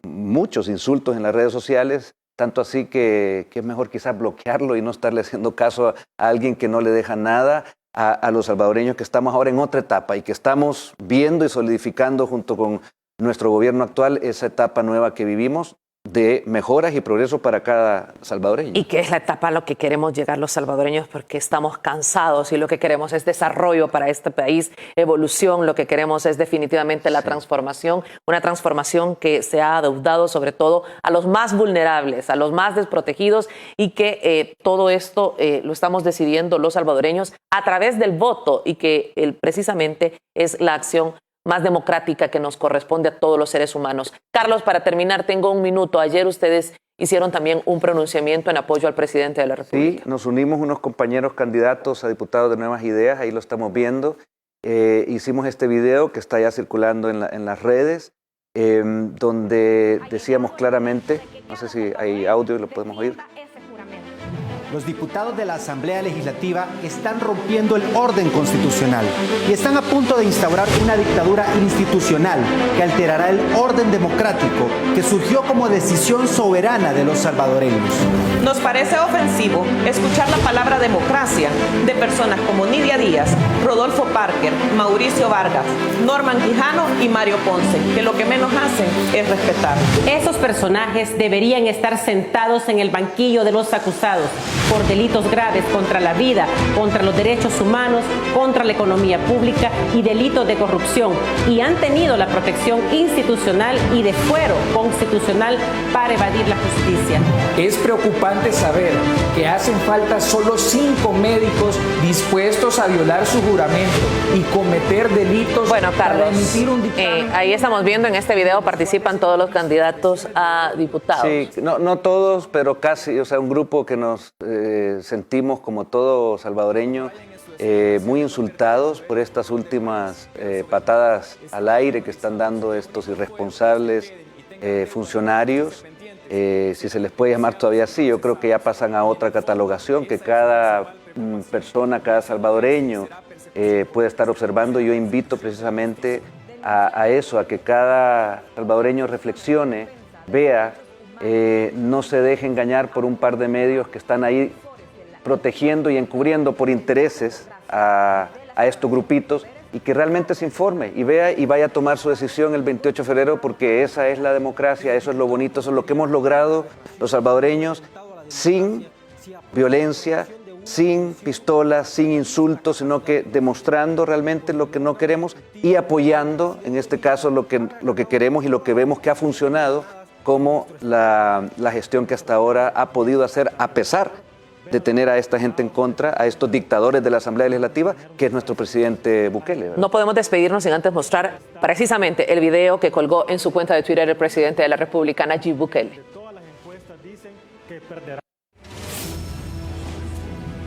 muchos insultos en las redes sociales, tanto así que es mejor quizás bloquearlo y no estarle haciendo caso a alguien que no le deja nada a los salvadoreños, que estamos ahora en otra etapa y que estamos viendo y solidificando junto con nuestro gobierno actual esa etapa nueva que vivimos de mejoras y progreso para cada salvadoreño. Y que es la etapa a lo que queremos llegar los salvadoreños, porque estamos cansados y lo que queremos es desarrollo para este país, evolución, lo que queremos es definitivamente la transformación, una transformación que se ha adeudado sobre todo a los más vulnerables, a los más desprotegidos, y que todo esto lo estamos decidiendo los salvadoreños a través del voto, y que precisamente es la acción más democrática que nos corresponde a todos los seres humanos. Carlos, para terminar, tengo un minuto. Ayer ustedes hicieron también un pronunciamiento en apoyo al presidente de la República. Sí, nos unimos unos compañeros candidatos a diputados de Nuevas Ideas, ahí lo estamos viendo. Hicimos este video que está ya circulando en las redes, donde decíamos claramente, no sé si hay audio y lo podemos oír. Los diputados de la Asamblea Legislativa están rompiendo el orden constitucional y están a punto de instaurar una dictadura institucional que alterará el orden democrático que surgió como decisión soberana de los salvadoreños. Nos parece ofensivo escuchar la palabra democracia de personas como Nidia Díaz, Rodolfo Parker, Mauricio Vargas, Norman Quijano y Mario Ponce, que lo que menos hacen es respetar. Esos personajes deberían estar sentados en el banquillo de los acusados por delitos graves contra la vida, contra los derechos humanos, contra la economía pública y delitos de corrupción, y han tenido la protección institucional y de fuero constitucional para evadir la justicia. Es preocupante saber que hacen falta solo 5 médicos dispuestos a violar su juramento y cometer delitos. Bueno, Carlos, para emitir un dictamen. ahí estamos viendo en este video participan todos los candidatos a diputados. Sí, no todos, pero casi, o sea, un grupo que nos sentimos como todo salvadoreño muy insultados por estas últimas patadas al aire que están dando estos irresponsables funcionarios. Si se les puede llamar todavía así, yo creo que ya pasan a otra catalogación que cada persona, cada salvadoreño puede estar observando. Yo invito precisamente a eso, a que cada salvadoreño reflexione, vea, no se deje engañar por un par de medios que están ahí protegiendo y encubriendo por intereses a estos grupitos, y que realmente se informe y vea y vaya a tomar su decisión el 28 de febrero, porque esa es la democracia, eso es lo bonito, eso es lo que hemos logrado los salvadoreños, sin violencia, sin pistolas, sin insultos, sino que demostrando realmente lo que no queremos y apoyando, en este caso, lo que queremos y lo que vemos que ha funcionado, como la gestión que hasta ahora ha podido hacer, a pesar de tener a esta gente en contra, a estos dictadores de la Asamblea Legislativa, que es nuestro presidente Bukele, ¿verdad? No podemos despedirnos sin antes mostrar precisamente el video que colgó en su cuenta de Twitter el presidente de la República, Nayib Bukele.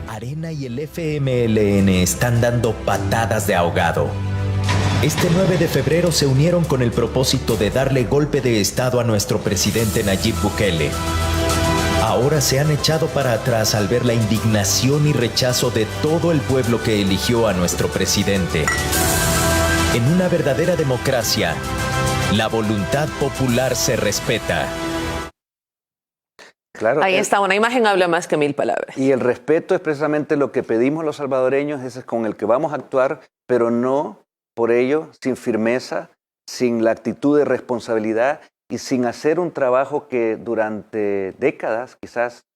Arena y el FMLN están dando patadas de ahogado. Este 9 de febrero se unieron con el propósito de darle golpe de estado a nuestro presidente Nayib Bukele. Ahora se han echado para atrás al ver la indignación y rechazo de todo el pueblo que eligió a nuestro presidente. En una verdadera democracia, la voluntad popular se respeta. Claro, Ahí está, una imagen habla más que 1000 palabras. Y el respeto es precisamente lo que pedimos los salvadoreños, ese es con el que vamos a actuar, pero no por ello sin firmeza, sin la actitud de responsabilidad y sin hacer un trabajo que durante décadas, quizás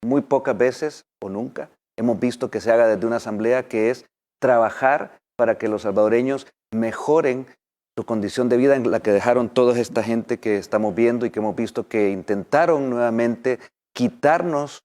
muy pocas veces o nunca, hemos visto que se haga desde una asamblea, que es trabajar para que los salvadoreños mejoren su condición de vida en la que dejaron toda esta gente que estamos viendo y que hemos visto que intentaron nuevamente quitarnos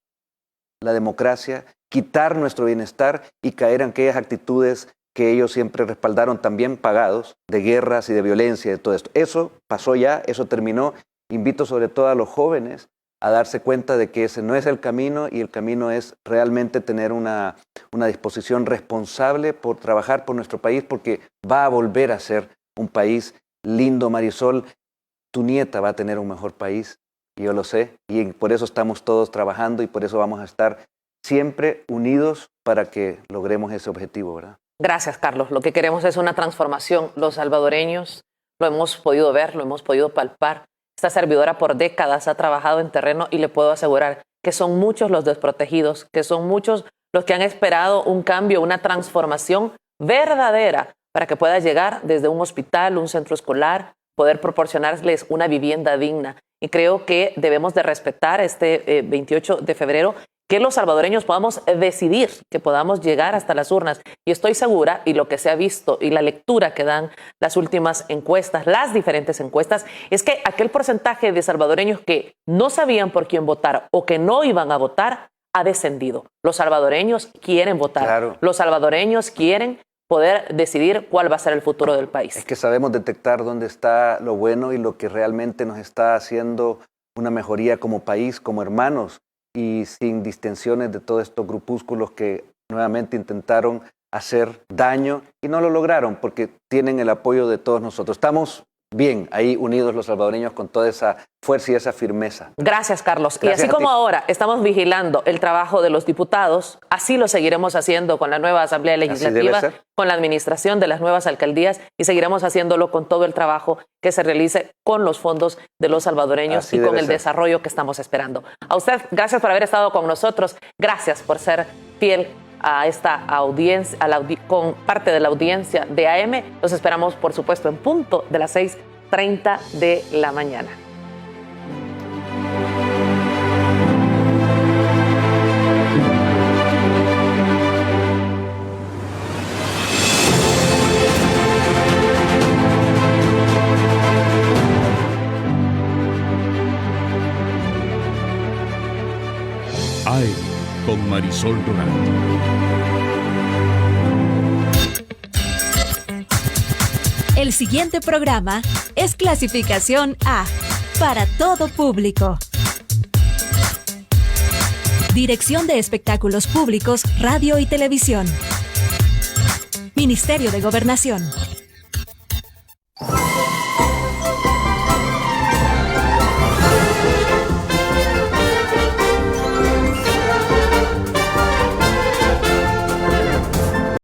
la democracia, quitar nuestro bienestar y caer en aquellas actitudes que ellos siempre respaldaron, también pagados, de guerras y de violencia y de todo esto. Eso pasó ya, eso terminó. Invito sobre todo a los jóvenes a darse cuenta de que ese no es el camino, y el camino es realmente tener una disposición responsable por trabajar por nuestro país, porque va a volver a ser un país lindo, Marisol. Tu nieta va a tener un mejor país, y yo lo sé, y por eso estamos todos trabajando y por eso vamos a estar siempre unidos para que logremos ese objetivo, ¿verdad? Gracias, Carlos. Lo que queremos es una transformación. Los salvadoreños lo hemos podido ver, lo hemos podido palpar. Esta servidora por décadas ha trabajado en terreno y le puedo asegurar que son muchos los desprotegidos, que son muchos los que han esperado un cambio, una transformación verdadera para que pueda llegar desde un hospital, un centro escolar, poder proporcionarles una vivienda digna. Y creo que debemos de respetar este 28 de febrero, que los salvadoreños podamos decidir, que podamos llegar hasta las urnas. Y estoy segura, y lo que se ha visto y la lectura que dan las últimas encuestas, las diferentes encuestas, es que aquel porcentaje de salvadoreños que no sabían por quién votar o que no iban a votar ha descendido. Los salvadoreños quieren votar. Claro. Los salvadoreños quieren poder decidir cuál va a ser el futuro del país. Es que sabemos detectar dónde está lo bueno y lo que realmente nos está haciendo una mejoría como país, como hermanos, y sin distensiones de todos estos grupúsculos que nuevamente intentaron hacer daño y no lo lograron porque tienen el apoyo de todos nosotros. Estamos bien ahí unidos los salvadoreños con toda esa fuerza y esa firmeza. Gracias, Carlos. Gracias, y así como ahora estamos vigilando el trabajo de los diputados, así lo seguiremos haciendo con la nueva Asamblea Legislativa, con la administración de las nuevas alcaldías, y seguiremos haciéndolo con todo el trabajo que se realice con los fondos de los salvadoreños y con el desarrollo que estamos esperando. A usted, gracias por haber estado con nosotros. Gracias por ser fiel a esta audiencia, con parte de la audiencia de AM. Los esperamos, por supuesto, en punto de las 6:30 de la mañana. AE con Marisol Durán. El siguiente programa es clasificación A, para todo público. Dirección de Espectáculos Públicos, Radio y Televisión. Ministerio de Gobernación.